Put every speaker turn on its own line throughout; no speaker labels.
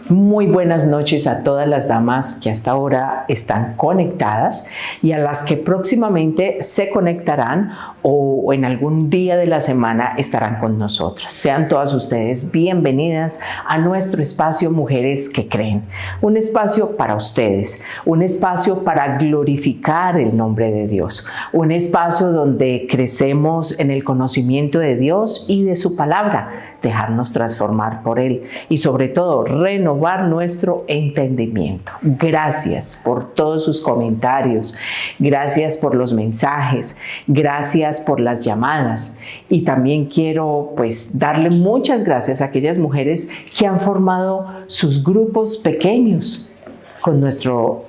Muy buenas noches a todas las damas que hasta ahora están conectadas y a las que próximamente se conectarán o en algún día de la semana estarán con nosotras. Sean todas ustedes bienvenidas a nuestro espacio Mujeres que Creen. Un espacio para ustedes, un espacio para glorificar el nombre de Dios, un espacio donde crecemos en el conocimiento de Dios y de su palabra, dejarnos transformar por Él y sobre todo renovar nuestro entendimiento. Gracias por todos sus comentarios, gracias por los mensajes, gracias por las llamadas y también quiero darle muchas gracias a aquellas mujeres que han formado sus grupos pequeños con nuestro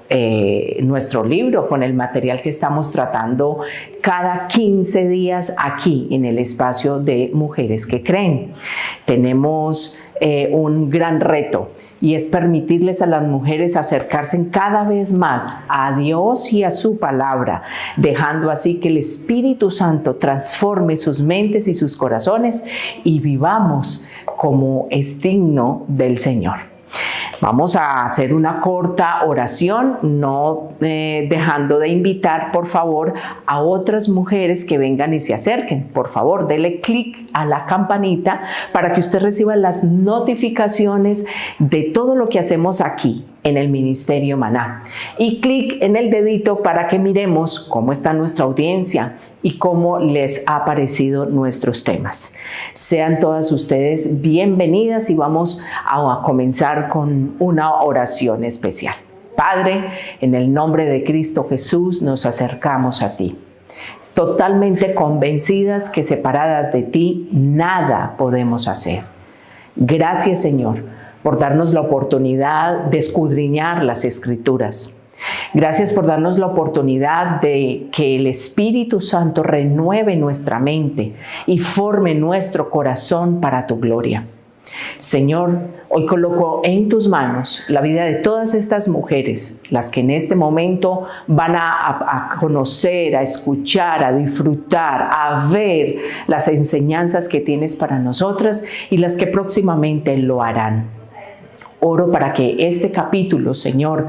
libro, con el material que estamos tratando cada 15 días aquí en el espacio de Mujeres que Creen. Tenemos un gran reto y es permitirles a las mujeres acercarse cada vez más a Dios y a su palabra, dejando así que el Espíritu Santo transforme sus mentes y sus corazones y vivamos como es digno del Señor. Vamos a hacer una corta oración, no dejando de invitar, por favor, a otras mujeres que vengan y se acerquen. Por favor, dele clic a la campanita para que usted reciba las notificaciones de todo lo que hacemos aquí en el Ministerio Maná. Y clic en el dedito para que miremos cómo está nuestra audiencia y cómo les ha parecido nuestros temas. Sean todas ustedes bienvenidas y vamos a comenzar con una oración especial. Padre, en el nombre de Cristo Jesús nos acercamos a ti, totalmente convencidas que separadas de ti nada podemos hacer. Gracias, Señor, por darnos la oportunidad de escudriñar las Escrituras. Gracias por darnos la oportunidad de que el Espíritu Santo renueve nuestra mente y forme nuestro corazón para tu gloria. Señor, hoy coloco en tus manos la vida de todas estas mujeres, las que en este momento van a conocer, a escuchar, a disfrutar, a ver las enseñanzas que tienes para nosotras y las que próximamente lo harán. Oro para que este capítulo, Señor,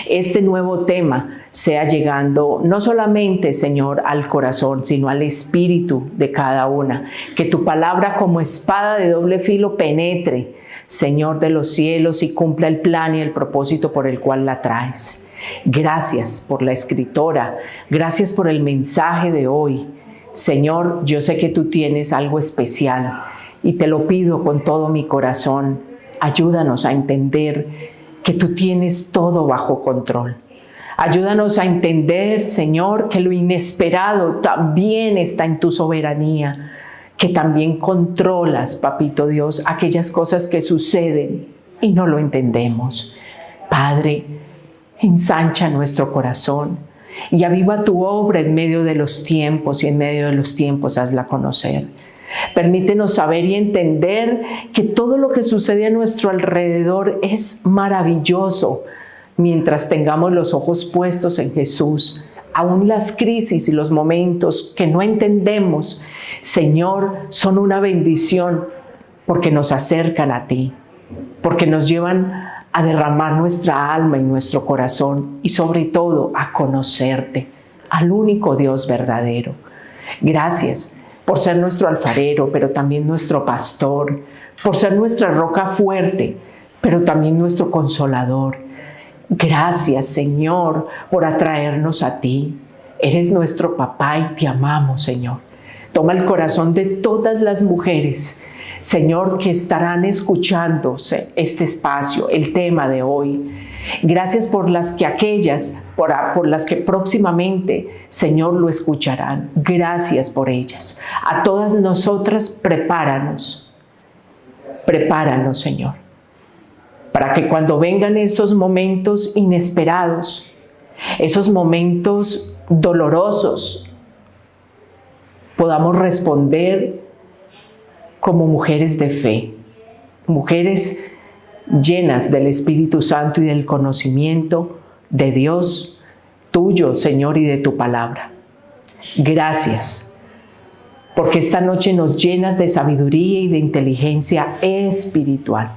este nuevo tema sea llegando no solamente, Señor, al corazón, sino al espíritu de cada una. Que tu palabra como espada de doble filo penetre, Señor de los cielos, y cumpla el plan y el propósito por el cual la traes. Gracias por la escritora, gracias por el mensaje de hoy. Señor, yo sé que tú tienes algo especial y te lo pido con todo mi corazón. Ayúdanos a entender que tú tienes todo bajo control. Ayúdanos a entender, Señor, que lo inesperado también está en tu soberanía, que también controlas, Papito Dios, aquellas cosas que suceden y no lo entendemos. Padre, ensancha nuestro corazón y aviva tu obra en medio de los tiempos y en medio de los tiempos hazla conocer. Permítenos saber y entender que todo lo que sucede a nuestro alrededor es maravilloso mientras tengamos los ojos puestos en Jesús. Aún las crisis y los momentos que no entendemos, Señor, son una bendición porque nos acercan a ti, porque nos llevan a derramar nuestra alma y nuestro corazón y sobre todo a conocerte, al único Dios verdadero. Gracias por ser nuestro alfarero, pero también nuestro pastor, por ser nuestra roca fuerte, pero también nuestro consolador. Gracias, Señor, por atraernos a ti. Eres nuestro papá y te amamos, Señor. Toma el corazón de todas las mujeres, Señor, que estarán escuchándose este espacio, el tema de hoy. Gracias por las que próximamente, Señor, lo escucharán. Gracias por ellas. A todas nosotras, prepáranos, Señor, para que cuando vengan esos momentos inesperados, esos momentos dolorosos, podamos responder como mujeres de fe, mujeres llenas del Espíritu Santo y del conocimiento de Dios, tuyo, Señor, y de tu palabra. Gracias, porque esta noche nos llenas de sabiduría y de inteligencia espiritual.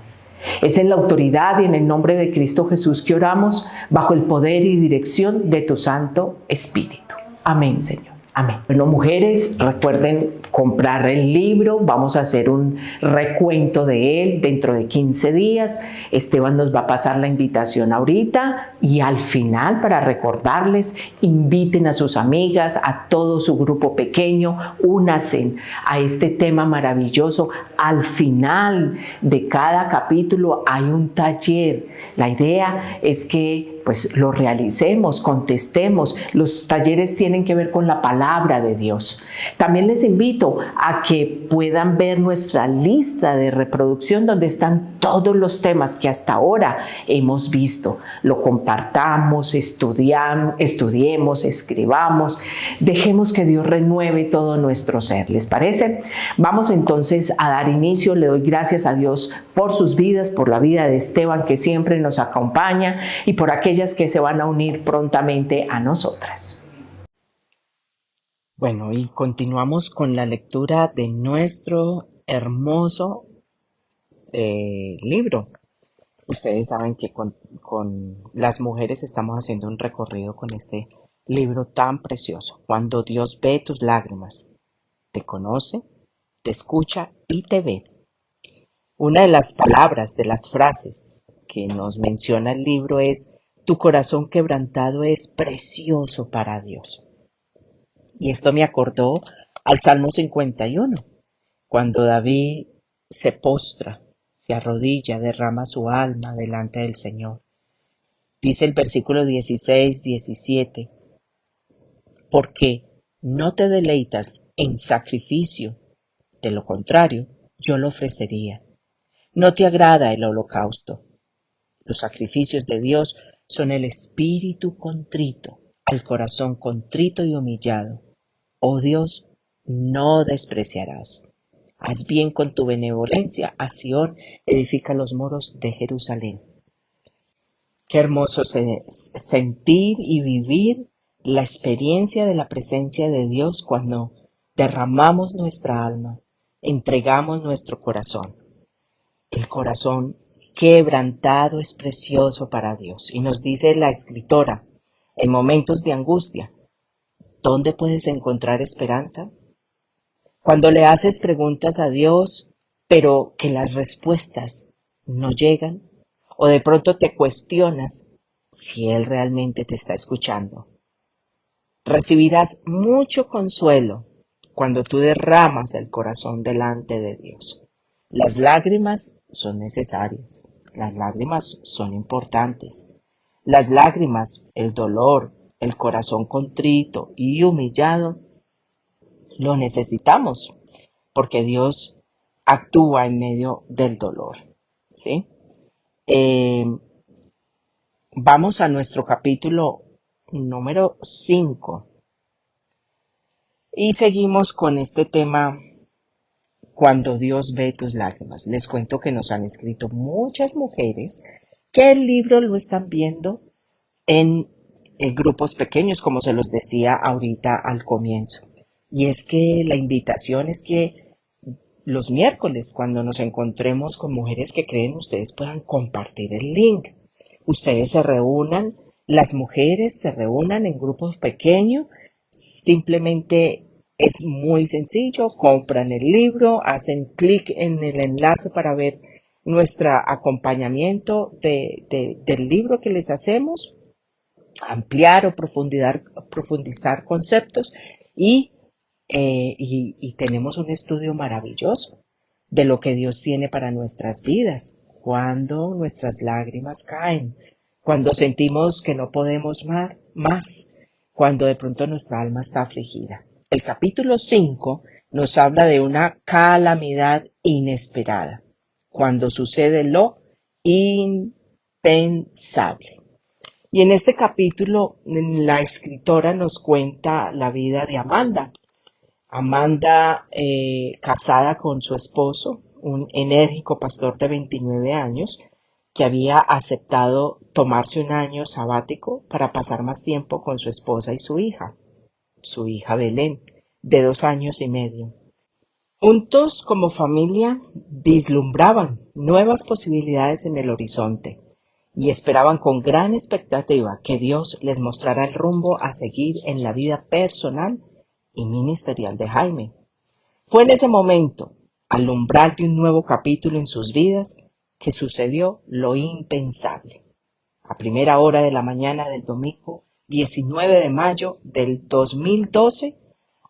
Es en la autoridad y en el nombre de Cristo Jesús que oramos, bajo el poder y dirección de tu Santo Espíritu. Amén, Señor. Amén. Bueno, mujeres, recuerden comprar el libro. Vamos a hacer un recuento de él dentro de 15 días. Esteban nos va a pasar la invitación ahorita y al final, para recordarles, inviten a sus amigas, a todo su grupo pequeño, únanse a este tema maravilloso. Al final de cada capítulo hay un taller. La idea es que pues lo realicemos, contestemos. Los talleres tienen que ver con la palabra de Dios. También les invito a que puedan ver nuestra lista de reproducción donde están todos los temas que hasta ahora hemos visto. Lo compartamos, estudiemos, escribamos, dejemos que Dios renueve todo nuestro ser. ¿Les parece? Vamos entonces a dar inicio. Le doy gracias a Dios por sus vidas, por la vida de Esteban, que siempre nos acompaña, y por aquellas que se van a unir prontamente a nosotras. Bueno, y continuamos con la lectura de nuestro hermoso libro. Ustedes saben que con las mujeres estamos haciendo un recorrido con este libro tan precioso. Cuando Dios ve tus lágrimas, te conoce, te escucha y te ve. Una de las palabras, de las frases que nos menciona el libro es: tu corazón quebrantado es precioso para Dios. Y esto me acordó al Salmo 51, cuando David se postra, se arrodilla, derrama su alma delante del Señor. Dice el versículo 16, 17, porque no te deleitas en sacrificio, de lo contrario, yo lo ofrecería. No te agrada el holocausto. Los sacrificios de Dios son el espíritu contrito, al corazón contrito y humillado. Oh Dios, no despreciarás. Haz bien con tu benevolencia a Sión, edifica los muros de Jerusalén. Qué hermoso sentir y vivir la experiencia de la presencia de Dios cuando derramamos nuestra alma, entregamos nuestro corazón. El corazón quebrantado es precioso para Dios. Y nos dice la escritora, en momentos de angustia, ¿dónde puedes encontrar esperanza? Cuando le haces preguntas a Dios, pero que las respuestas no llegan, o de pronto te cuestionas si Él realmente te está escuchando. Recibirás mucho consuelo cuando tú derramas el corazón delante de Dios. Las lágrimas son necesarias, las lágrimas son importantes. Las lágrimas, el dolor, el corazón contrito y humillado, lo necesitamos, porque Dios actúa en medio del dolor, ¿sí? Vamos a nuestro capítulo número 5 y seguimos con este tema, cuando Dios ve tus lágrimas. Les cuento que nos han escrito muchas mujeres que el libro lo están viendo en grupos pequeños, como se los decía ahorita al comienzo. Y es que la invitación es que los miércoles, cuando nos encontremos con Mujeres que Creen, ustedes puedan compartir el link. Ustedes se reúnan, las mujeres se reúnan en grupos pequeños, simplemente es muy sencillo, compran el libro, hacen clic en el enlace para ver nuestro acompañamiento del libro que les hacemos, ampliar o profundizar conceptos y tenemos un estudio maravilloso de lo que Dios tiene para nuestras vidas. Cuando nuestras lágrimas caen, cuando sentimos que no podemos más, cuando de pronto nuestra alma está afligida. El capítulo 5 nos habla de una calamidad inesperada, cuando sucede lo impensable. Y en este capítulo la escritora nos cuenta la vida de Amanda. Amanda, casada con su esposo, un enérgico pastor de 29 años, que había aceptado tomarse un año sabático para pasar más tiempo con su esposa y su hija Belén, de 2 años y medio. Juntos como familia vislumbraban nuevas posibilidades en el horizonte y esperaban con gran expectativa que Dios les mostrara el rumbo a seguir en la vida personal y ministerial de Jaime. Fue en ese momento, al umbral de un nuevo capítulo en sus vidas, que sucedió lo impensable. A primera hora de la mañana del domingo 19 de mayo del 2012,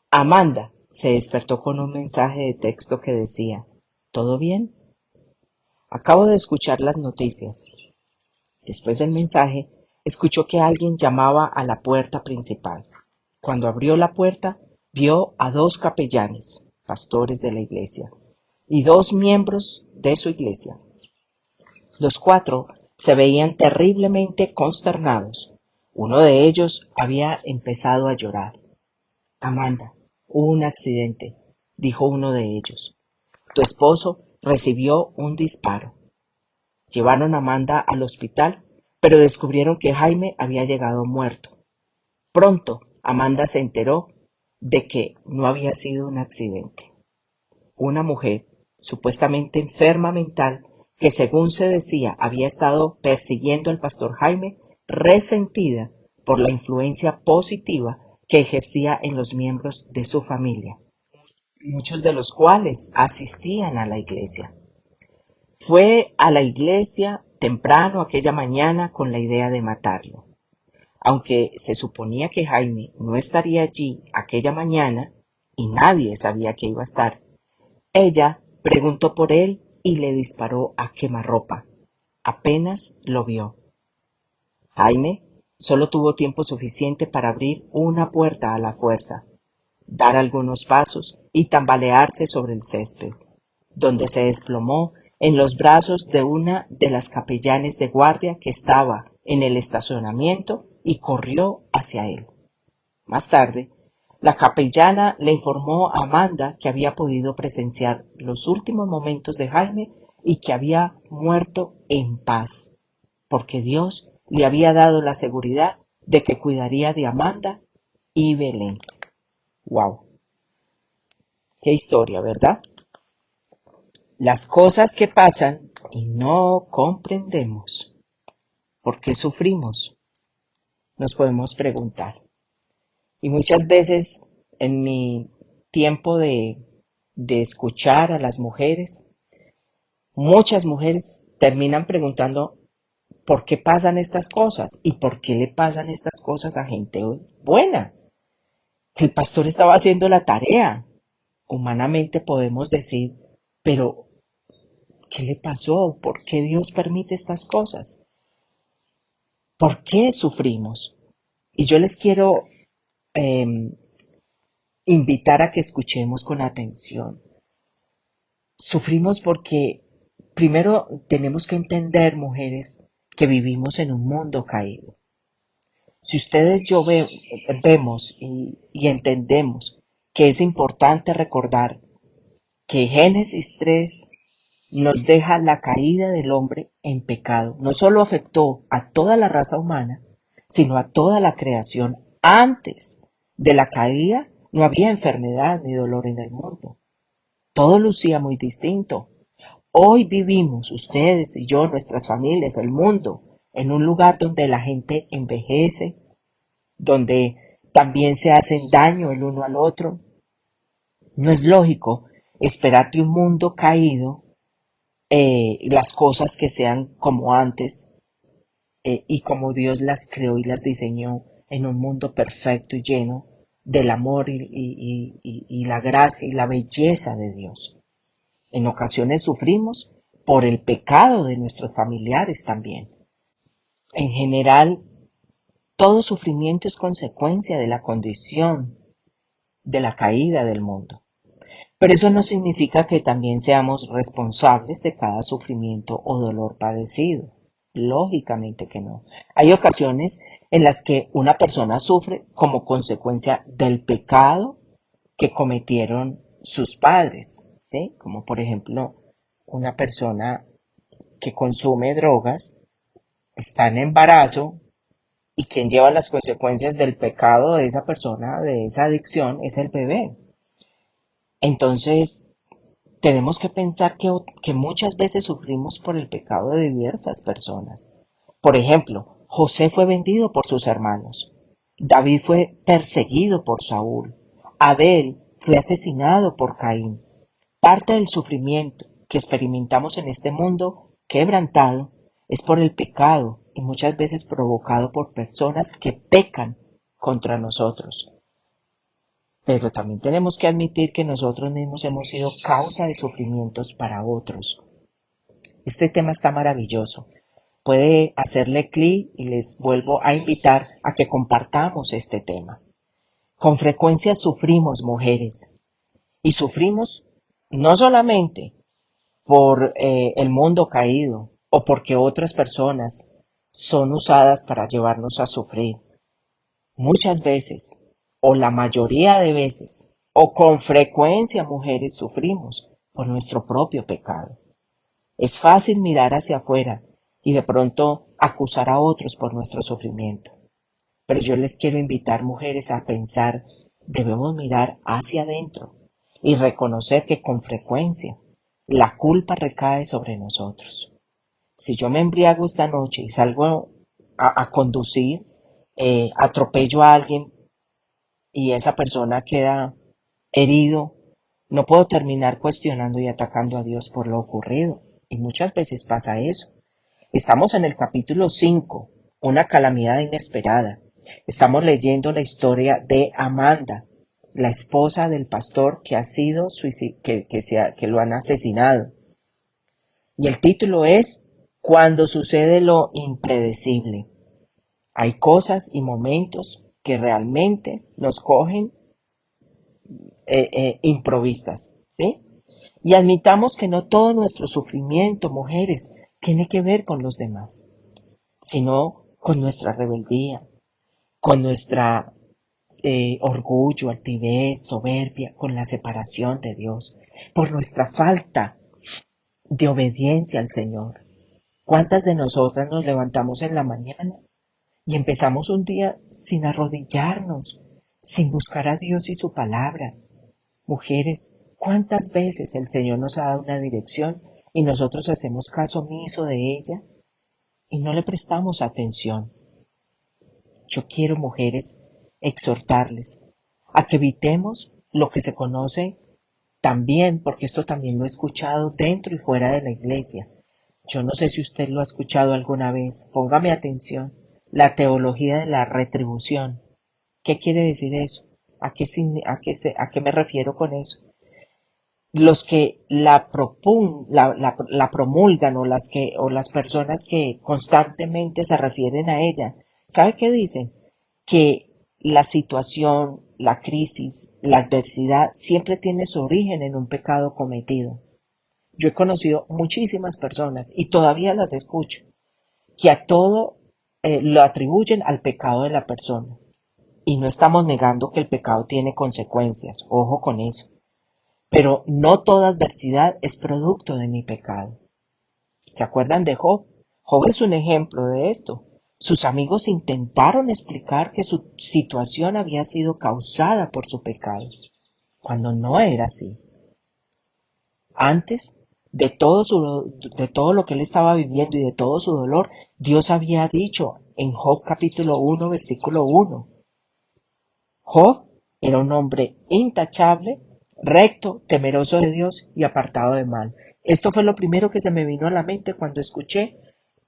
Amanda se despertó con un mensaje de texto que decía: ¿todo bien? Acabo de escuchar las noticias. Después del mensaje, escuchó que alguien llamaba a la puerta principal. Cuando abrió la puerta, vio a dos capellanes, pastores de la iglesia, y dos miembros de su iglesia. Los cuatro se veían terriblemente consternados. Uno de ellos había empezado a llorar. Amanda, hubo un accidente, dijo uno de ellos. Tu esposo recibió un disparo. Llevaron a Amanda al hospital, pero descubrieron que Jaime había llegado muerto. Pronto, Amanda se enteró de que no había sido un accidente. Una mujer, supuestamente enferma mental, que según se decía había estado persiguiendo al pastor Jaime, resentida por la influencia positiva que ejercía en los miembros de su familia, muchos de los cuales asistían a la iglesia. Fue a la iglesia temprano aquella mañana con la idea de matarlo. Aunque se suponía que Jaime no estaría allí aquella mañana, y nadie sabía que iba a estar, ella preguntó por él y le disparó a quemarropa. Apenas lo vio. Jaime solo tuvo tiempo suficiente para abrir una puerta a la fuerza, dar algunos pasos y tambalearse sobre el césped, donde se desplomó en los brazos de una de las capellanes de guardia que estaba en el estacionamiento y corrió hacia él. Más tarde, la capellana le informó a Amanda que había podido presenciar los últimos momentos de Jaime y que había muerto en paz, porque Dios le había dado la seguridad de que cuidaría de Amanda y Belén. ¡Wow! ¡Qué historia!, ¿verdad? Las cosas que pasan y no comprendemos. ¿Por qué sufrimos? Nos podemos preguntar. Y muchas veces en mi tiempo de escuchar a las mujeres, muchas mujeres terminan preguntando por qué pasan estas cosas y por qué le pasan estas cosas a gente buena. El pastor estaba haciendo la tarea. Humanamente podemos decir, pero ¿qué le pasó? ¿Por qué Dios permite estas cosas? ¿Por qué sufrimos? Y yo les quiero invitar a que escuchemos con atención. Sufrimos porque primero tenemos que entender, mujeres, que vivimos en un mundo caído. Si ustedes vemos y entendemos que es importante recordar que Génesis 3 nos deja la caída del hombre en pecado. No solo afectó a toda la raza humana, sino a toda la creación. Antes de la caída no había enfermedad ni dolor en el mundo. Todo lucía muy distinto. Hoy vivimos, ustedes y yo, nuestras familias, el mundo, en un lugar donde la gente envejece, donde también se hacen daño el uno al otro. No es lógico esperar de un mundo caído las cosas que sean como antes y como Dios las creó y las diseñó en un mundo perfecto y lleno del amor y la gracia y la belleza de Dios. En ocasiones sufrimos por el pecado de nuestros familiares también. En general, todo sufrimiento es consecuencia de la condición de la caída del mundo. Pero eso no significa que también seamos responsables de cada sufrimiento o dolor padecido. Lógicamente que no. Hay ocasiones en las que una persona sufre como consecuencia del pecado que cometieron sus padres, ¿sí? Como por ejemplo una persona que consume drogas, está en embarazo y quien lleva las consecuencias del pecado de esa persona, de esa adicción, es el bebé. Entonces,
tenemos que pensar que muchas veces sufrimos por el pecado de diversas personas. Por ejemplo, José fue vendido por sus hermanos. David fue perseguido por Saúl. Abel fue asesinado por Caín. Parte del sufrimiento que experimentamos en este mundo quebrantado es por el pecado y muchas veces provocado por personas que pecan contra nosotros. Pero también tenemos que admitir que nosotros mismos hemos sido causa de sufrimientos para otros. Este tema está maravilloso. Puede hacerle clic y les vuelvo a invitar a que compartamos este tema. Con frecuencia sufrimos, mujeres, y sufrimos no solamente por el mundo caído o porque otras personas son usadas para llevarnos a sufrir. Muchas veces, o la mayoría de veces, o con frecuencia, mujeres, sufrimos por nuestro propio pecado. Es fácil mirar hacia afuera y de pronto acusar a otros por nuestro sufrimiento. Pero yo les quiero invitar, mujeres, a pensar, debemos mirar hacia adentro y reconocer que con frecuencia la culpa recae sobre nosotros. Si yo me embriago esta noche y salgo a conducir, atropello a alguien y esa persona queda herido, no puedo terminar cuestionando y atacando a Dios por lo ocurrido. Y muchas veces pasa eso. Estamos en el capítulo 5, una calamidad inesperada. Estamos leyendo la historia de Amanda, la esposa del pastor que ha sido que lo han asesinado. Y el título es Cuando sucede lo impredecible. Hay cosas y momentos que realmente nos cogen improvistas, ¿sí? Y admitamos que no todo nuestro sufrimiento, mujeres, tiene que ver con los demás, sino con nuestra rebeldía, con nuestra orgullo, altivez, soberbia, con la separación de Dios, por nuestra falta de obediencia al Señor. ¿Cuántas de nosotras nos levantamos en la mañana y empezamos un día sin arrodillarnos, sin buscar a Dios y su palabra? Mujeres, ¿cuántas veces el Señor nos ha dado una dirección y nosotros hacemos caso omiso de ella y no le prestamos atención? Yo quiero, mujeres, exhortarles a que evitemos lo que se conoce también, porque esto también lo he escuchado dentro y fuera de la iglesia. Yo no sé si usted lo ha escuchado alguna vez. Póngame atención. La teología de la retribución. ¿Qué quiere decir eso? ¿A qué me refiero con eso? Los que la promulgan o las personas que constantemente se refieren a ella, ¿sabe qué dicen? Que la situación, la crisis, la adversidad siempre tiene su origen en un pecado cometido. Yo he conocido muchísimas personas y todavía las escucho que a todo lo atribuyen al pecado de la persona. Y no estamos negando que el pecado tiene consecuencias, ojo con eso. Pero no toda adversidad es producto de mi pecado. ¿Se acuerdan de Job? Job es un ejemplo de esto. Sus amigos intentaron explicar que su situación había sido causada por su pecado, cuando no era así. Antes de todo lo que él estaba viviendo y de todo su dolor, Dios había dicho en Job capítulo 1, versículo 1. Job era un hombre intachable, recto, temeroso de Dios y apartado de mal. Esto fue lo primero que se me vino a la mente cuando escuché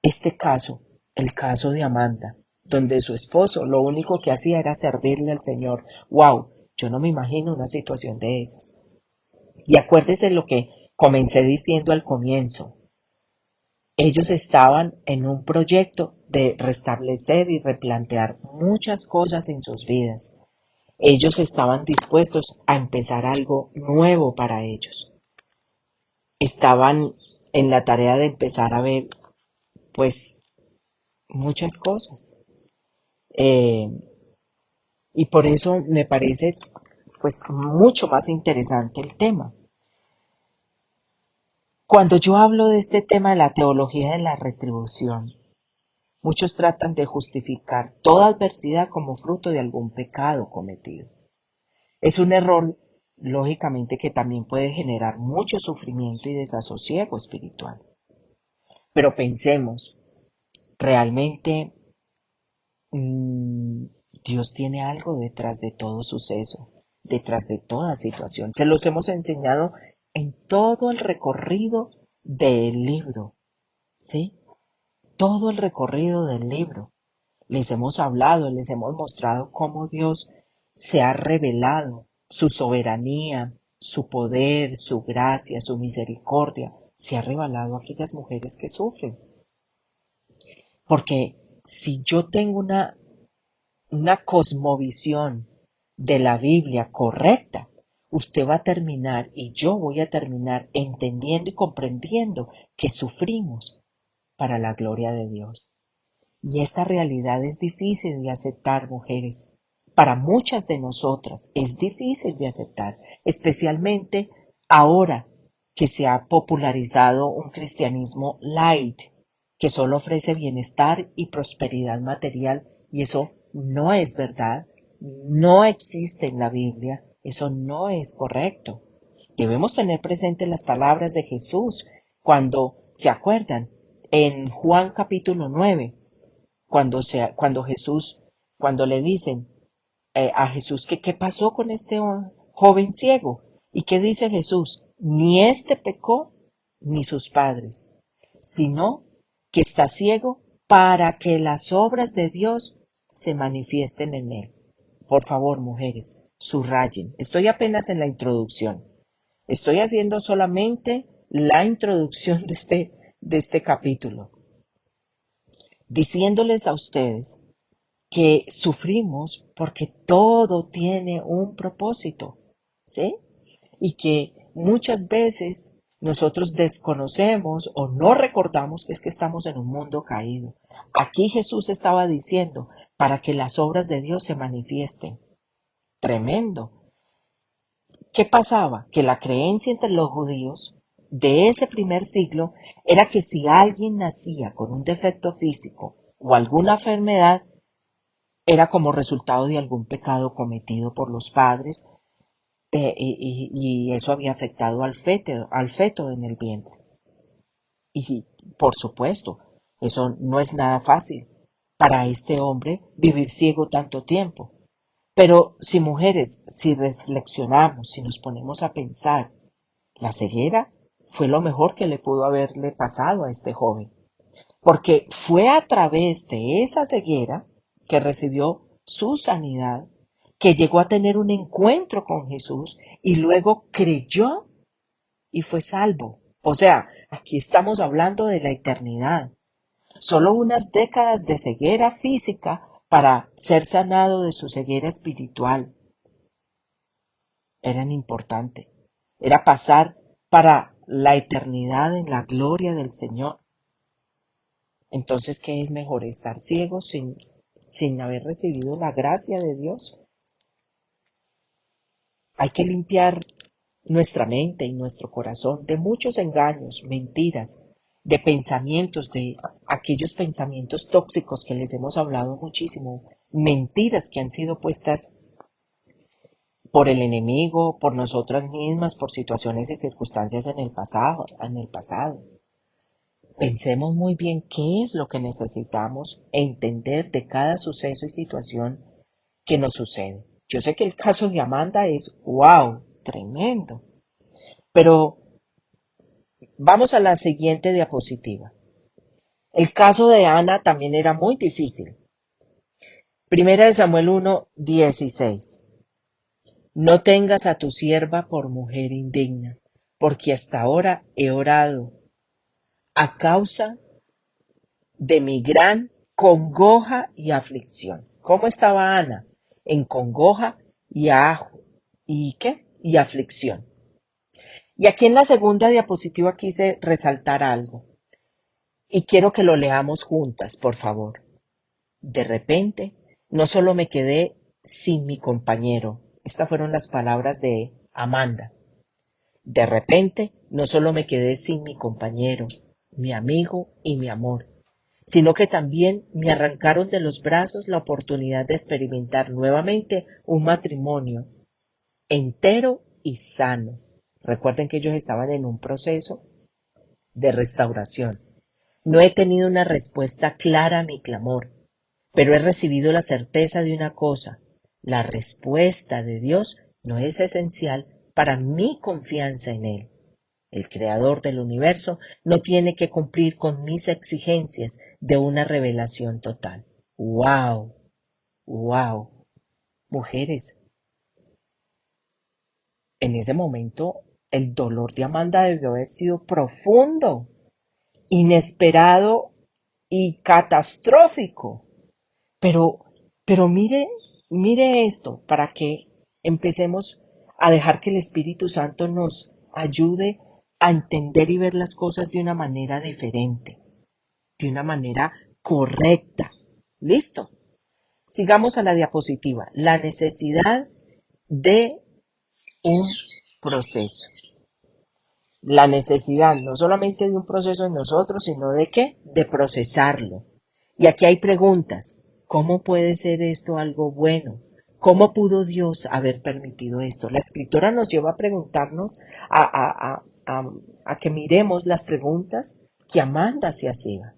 este caso, el caso de Amanda, donde su esposo lo único que hacía era servirle al Señor. ¡Wow! Yo no me imagino una situación de esas. Y acuérdese lo que comencé diciendo al comienzo. Ellos estaban en un proyecto de restablecer y replantear muchas cosas en sus vidas. Ellos estaban dispuestos a empezar algo nuevo para ellos. Estaban en la tarea de empezar a ver, pues, muchas cosas. Y por eso me parece, pues, mucho más interesante el tema. Cuando yo hablo de este tema de la teología de la retribución, muchos tratan de justificar toda adversidad como fruto de algún pecado cometido. Es un error lógicamente que también puede generar mucho sufrimiento y desasosiego espiritual. Pero pensemos, realmente mm, Dios tiene algo detrás de todo suceso, detrás de toda situación. Se los hemos enseñado en todo el recorrido del libro, ¿sí? Todo el recorrido del libro. Les hemos hablado, les hemos mostrado cómo Dios se ha revelado, su soberanía, su poder, su gracia, su misericordia, se ha revelado a aquellas mujeres que sufren. Porque si yo tengo una cosmovisión de la Biblia correcta, usted va a terminar y yo voy a terminar entendiendo y comprendiendo que sufrimos para la gloria de Dios. Y esta realidad es difícil de aceptar, mujeres. Para muchas de nosotras es difícil de aceptar, especialmente ahora que se ha popularizado un cristianismo light, que solo ofrece bienestar y prosperidad material, y eso no es verdad, no existe en la Biblia, eso no es correcto. Debemos tener presente las palabras de Jesús cuando se acuerdan en Juan capítulo 9 cuando Jesús, cuando le dicen a Jesús que qué pasó con este joven ciego. ¿Y qué dice Jesús? Ni este pecó ni sus padres, sino que está ciego para que las obras de Dios se manifiesten en él. Por favor, mujeres, subrayen. Estoy apenas en la introducción. Estoy haciendo solamente la introducción de este capítulo, diciéndoles a ustedes que sufrimos porque todo tiene un propósito, ¿sí? Y que muchas veces nosotros desconocemos o no recordamos que es que estamos en un mundo caído. Aquí Jesús estaba diciendo para que las obras de Dios se manifiesten. Tremendo. ¿Qué pasaba? Que la creencia entre los judíos de ese primer siglo era que si alguien nacía con un defecto físico o alguna enfermedad, era como resultado de algún pecado cometido por los padres, y eso había afectado al feto en el vientre. Y por supuesto, eso no es nada fácil para este hombre vivir ciego tanto tiempo. Pero si mujeres, si reflexionamos, si nos ponemos a pensar, la ceguera fue lo mejor que le pudo haberle pasado a este joven, porque fue a través de esa ceguera que recibió su sanidad, que llegó a tener un encuentro con Jesús y luego creyó y fue salvo. O sea, aquí estamos hablando de la eternidad. Solo unas décadas de ceguera física para ser sanado de su ceguera espiritual eran importantes. Era pasar para la eternidad en la gloria del Señor. Entonces, ¿qué es mejor? ¿Estar ciego sin haber recibido la gracia de Dios? Hay que limpiar nuestra mente y nuestro corazón de muchos engaños, mentiras, de pensamientos, de aquellos pensamientos tóxicos que les hemos hablado muchísimo, mentiras que han sido puestas por el enemigo, por nosotras mismas, por situaciones y circunstancias en el pasado. Pensemos muy bien qué es lo que necesitamos entender de cada suceso y situación que nos sucede. Yo sé que el caso de Amanda es wow, tremendo, pero vamos a la siguiente diapositiva. El caso de Ana también era muy difícil. Primera de Samuel 1:16. No tengas a tu sierva por mujer indigna, porque hasta ahora he orado a causa de mi gran congoja y aflicción. ¿Cómo estaba Ana? En congoja ¿y qué? Y aflicción. Y aquí en la segunda diapositiva quise resaltar algo y quiero que lo leamos juntas, por favor. De repente, no solo me quedé sin mi compañero, estas fueron las palabras de Amanda. De repente, no solo me quedé sin mi compañero, mi amigo y mi amor, sino que también me arrancaron de los brazos la oportunidad de experimentar nuevamente un matrimonio entero y sano. Recuerden que ellos estaban en un proceso de restauración. No he tenido una respuesta clara a mi clamor, pero he recibido la certeza de una cosa: la respuesta de Dios no es esencial para mi confianza en Él. El creador del universo no tiene que cumplir con mis exigencias de una revelación total. ¡Wow! ¡Wow! Mujeres, en ese momento el dolor de Amanda debió haber sido profundo, inesperado y catastrófico. Pero, pero mire esto, para que empecemos a dejar que el Espíritu Santo nos ayude a entender y ver las cosas de una manera diferente, de una manera correcta. ¿Listo? Sigamos a la diapositiva. La necesidad de un proceso. La necesidad no solamente de un proceso en nosotros, sino de qué? De procesarlo. Y aquí hay preguntas. ¿Cómo puede ser esto algo bueno? ¿Cómo pudo Dios haber permitido esto? La escritora nos lleva a preguntarnos, a que miremos las preguntas que Amanda se hacía.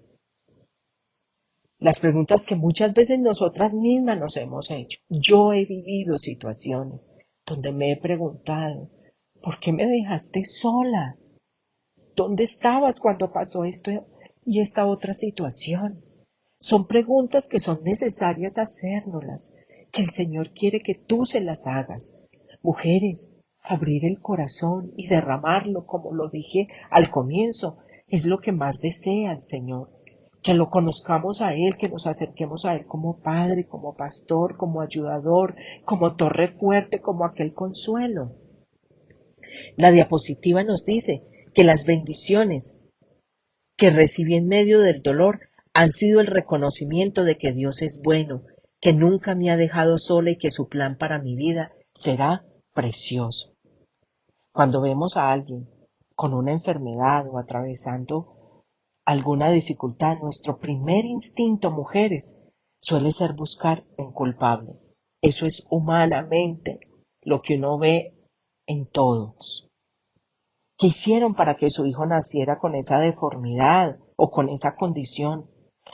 Las preguntas que muchas veces nosotras mismas nos hemos hecho. Yo he vivido situaciones donde me he preguntado, ¿por qué me dejaste sola? ¿Dónde estabas cuando pasó esto y esta otra situación? Son preguntas que son necesarias hacérnoslas, que el Señor quiere que tú se las hagas. Mujeres, abrir el corazón y derramarlo, como lo dije al comienzo, es lo que más desea el Señor. Que lo conozcamos a Él, que nos acerquemos a Él como Padre, como Pastor, como ayudador, como torre fuerte, como aquel consuelo. La diapositiva nos dice que las bendiciones que recibí en medio del dolor han sido el reconocimiento de que Dios es bueno, que nunca me ha dejado sola y que su plan para mi vida será precioso. Cuando vemos a alguien con una enfermedad o atravesando alguna dificultad, nuestro primer instinto, mujeres, suele ser buscar un culpable. Eso es humanamente lo que uno ve en todos. ¿Qué hicieron para que su hijo naciera con esa deformidad o con esa condición?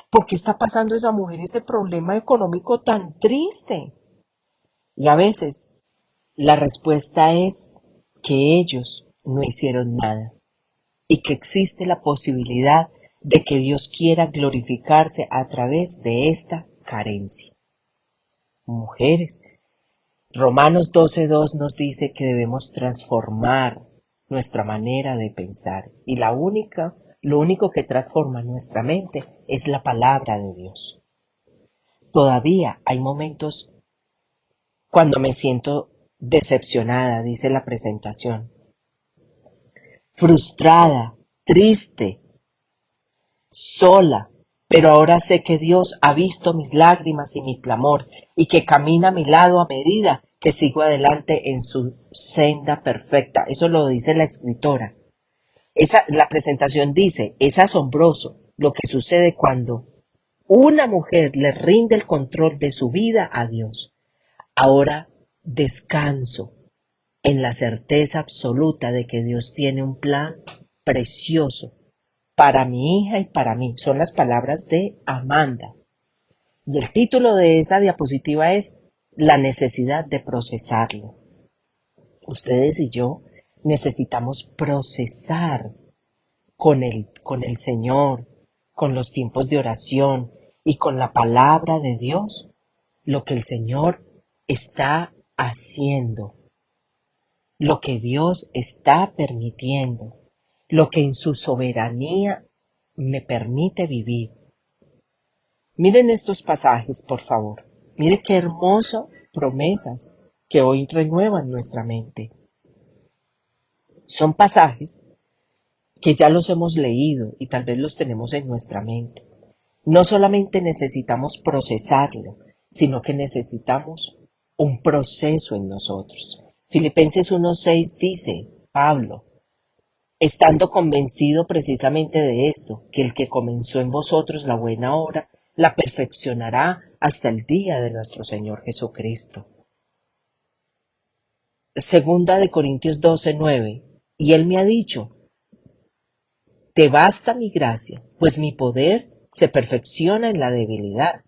¿Por qué está pasando esa mujer ese problema económico tan triste? Y a veces la respuesta es que ellos no hicieron nada y que existe la posibilidad de que Dios quiera glorificarse a través de esta carencia. Mujeres, Romanos 12:2 nos dice que debemos transformar nuestra manera de pensar y lo único que transforma nuestra mente es la palabra de Dios. Todavía hay momentos cuando me siento decepcionada, dice la presentación, frustrada, triste, sola, pero ahora sé que Dios ha visto mis lágrimas y mi clamor y que camina a mi lado a medida que sigo adelante en su senda perfecta. Eso lo dice la escritora. La presentación dice, es asombroso lo que sucede cuando una mujer le rinde el control de su vida a Dios. Ahora descanso en la certeza absoluta de que Dios tiene un plan precioso para mi hija y para mí. Son las palabras de Amanda. Y el título de esa diapositiva es La necesidad de procesarlo. Ustedes y yo necesitamos procesar con el Señor, con los tiempos de oración y con la palabra de Dios, lo que el Señor está haciendo, lo que Dios está permitiendo, lo que en su soberanía me permite vivir. Miren estos pasajes, por favor. Miren qué hermosas promesas que hoy renuevan nuestra mente. Son pasajes que ya los hemos leído y tal vez los tenemos en nuestra mente. No solamente necesitamos procesarlo, sino que necesitamos un proceso en nosotros. Filipenses 1:6 dice, Pablo, estando convencido precisamente de esto, que el que comenzó en vosotros la buena obra, la perfeccionará hasta el día de nuestro Señor Jesucristo. Segunda de Corintios 12:9. Y él me ha dicho, te basta mi gracia, pues mi poder se perfecciona en la debilidad.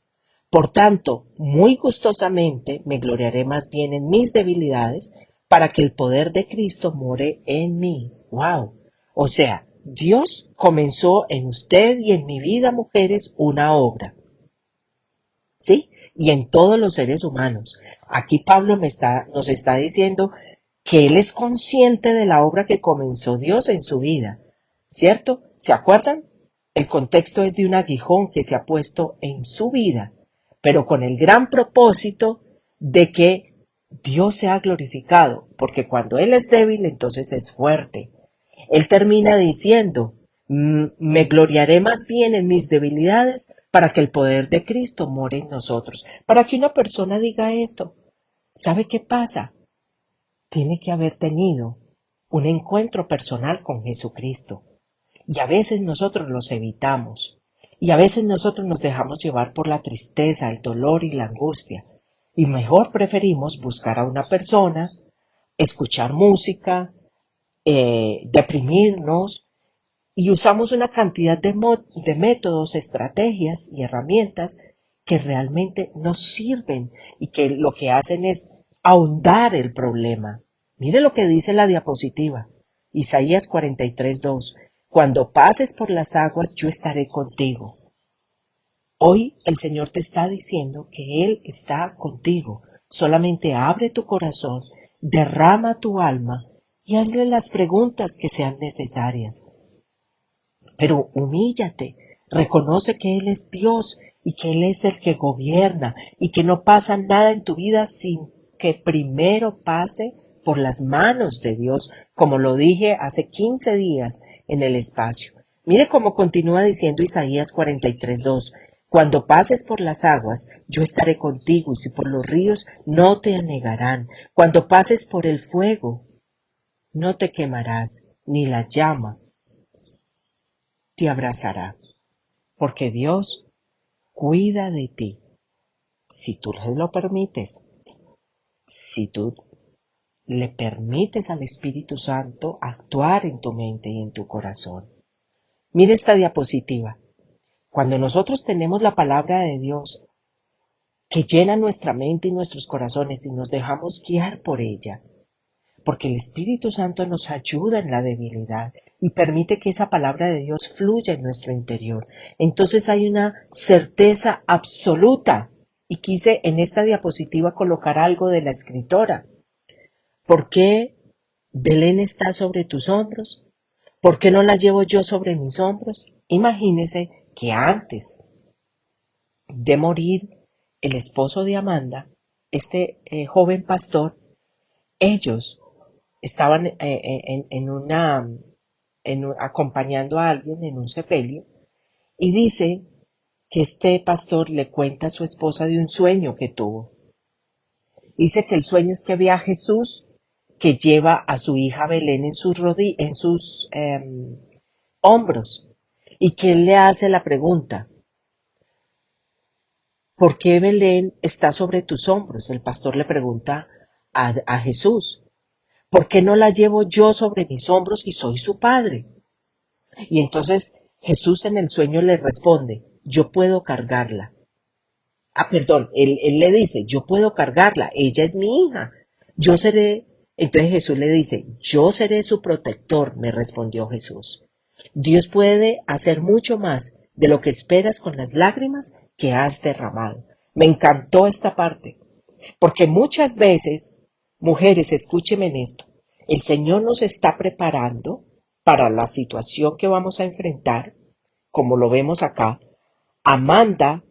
Por tanto, muy gustosamente me gloriaré más bien en mis debilidades para que el poder de Cristo more en mí. ¡Wow! O sea, Dios comenzó en usted y en mi vida, mujeres, una obra. ¿Sí? Y en todos los seres humanos. Aquí Pablo nos está diciendo que él es consciente de la obra que comenzó Dios en su vida. ¿Cierto? ¿Se acuerdan? El contexto es de un aguijón que se ha puesto en su vida, pero con el gran propósito de que Dios sea glorificado, porque cuando Él es débil, entonces es fuerte. Él termina diciendo, me gloriaré más bien en mis debilidades para que el poder de Cristo more en nosotros. Para que una persona diga esto, ¿sabe qué pasa? Tiene que haber tenido un encuentro personal con Jesucristo. Y a veces nosotros los evitamos. Y a veces nosotros nos dejamos llevar por la tristeza, el dolor y la angustia. Y mejor preferimos buscar a una persona, escuchar música, deprimirnos, y usamos una cantidad de métodos, estrategias y herramientas que realmente nos sirven y que lo que hacen es ahondar el problema. Mire lo que dice la diapositiva. Isaías 43:2. Cuando pases por las aguas, yo estaré contigo. Hoy el Señor te está diciendo que Él está contigo. Solamente abre tu corazón, derrama tu alma y hazle las preguntas que sean necesarias. Pero humíllate, reconoce que Él es Dios y que Él es el que gobierna y que no pasa nada en tu vida sin que primero pase por las manos de Dios, como lo dije hace 15 días en el espacio. Mire cómo continúa diciendo Isaías 43:2. Cuando pases por las aguas, yo estaré contigo, y si por los ríos, no te anegarán. Cuando pases por el fuego, no te quemarás, ni la llama te abrazará, porque Dios cuida de ti, si tú le lo permites, si tú le permites al Espíritu Santo actuar en tu mente y en tu corazón. Mire esta diapositiva. Cuando nosotros tenemos la palabra de Dios que llena nuestra mente y nuestros corazones y nos dejamos guiar por ella, porque el Espíritu Santo nos ayuda en la debilidad y permite que esa palabra de Dios fluya en nuestro interior. Entonces hay una certeza absoluta. Y quise en esta diapositiva colocar algo de la escritora. ¿Por qué Belén está sobre tus hombros? ¿Por qué no la llevo yo sobre mis hombros? Imagínese que antes de morir el esposo de Amanda, este joven pastor, ellos estaban acompañando a alguien en un sepelio y dice que este pastor le cuenta a su esposa de un sueño que tuvo. Dice que el sueño es que ve a Jesús que lleva a su hija Belén en sus hombros y que él le hace la pregunta, ¿por qué Belén está sobre tus hombros? El pastor le pregunta a Jesús, ¿por qué no la llevo yo sobre mis hombros y soy su padre? Y entonces Jesús en el sueño le responde, yo puedo cargarla. Perdón, él le dice, yo puedo cargarla, ella es mi hija, yo seré. Entonces Jesús le dice, yo seré su protector, me respondió Jesús. Dios puede hacer mucho más de lo que esperas con las lágrimas que has derramado. Me encantó esta parte, porque muchas veces, mujeres, escúcheme en esto, el Señor nos está preparando para la situación que vamos a enfrentar, como lo vemos acá. Amanda,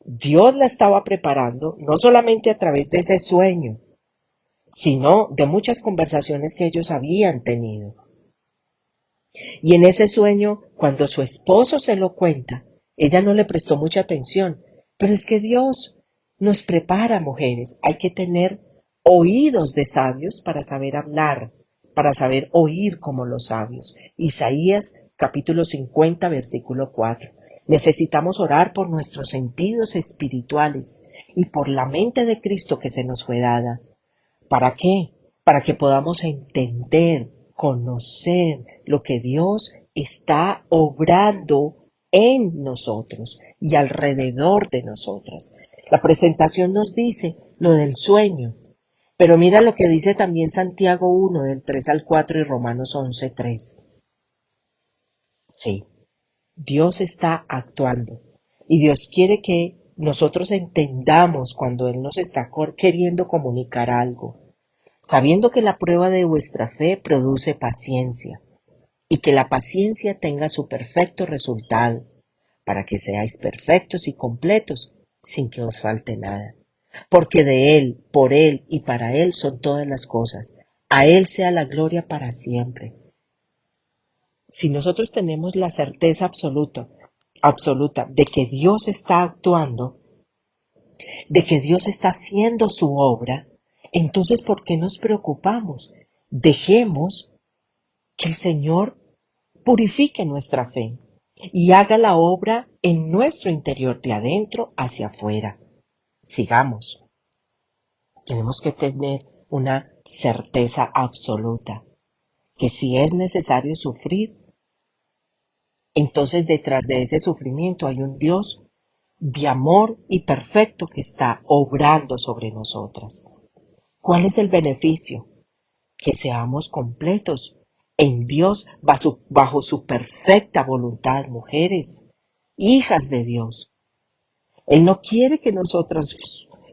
Dios la estaba preparando, no solamente a través de ese sueño, sino de muchas conversaciones que ellos habían tenido. Y en ese sueño, cuando su esposo se lo cuenta, ella no le prestó mucha atención, pero es que Dios nos prepara, mujeres, hay que tener oídos de sabios para saber hablar, para saber oír como los sabios. Isaías capítulo 50, versículo 4. Necesitamos orar por nuestros sentidos espirituales y por la mente de Cristo que se nos fue dada. ¿Para qué? para que podamos entender, conocer lo que Dios está obrando en nosotros y alrededor de nosotras. La presentación nos dice lo del sueño, pero mira lo que dice también Santiago 1 del 3 al 4 y Romanos 11:3. Sí, Dios está actuando y Dios quiere que nosotros entendamos cuando Él nos está queriendo comunicar algo, sabiendo que la prueba de vuestra fe produce paciencia y que la paciencia tenga su perfecto resultado, para que seáis perfectos y completos, sin que os falte nada. Porque de Él, por Él y para Él son todas las cosas. A Él sea la gloria para siempre. Si nosotros tenemos la certeza absoluta de que Dios está actuando, de que Dios está haciendo su obra, entonces ¿por qué nos preocupamos? Dejemos que el Señor purifique nuestra fe y haga la obra en nuestro interior, de adentro hacia afuera. Sigamos. Tenemos que tener una certeza absoluta que si es necesario sufrir, entonces detrás de ese sufrimiento hay un Dios de amor y perfecto que está obrando sobre nosotras. ¿Cuál es el beneficio? Que seamos completos en Dios bajo su perfecta voluntad, mujeres, hijas de Dios. Él no quiere que nosotras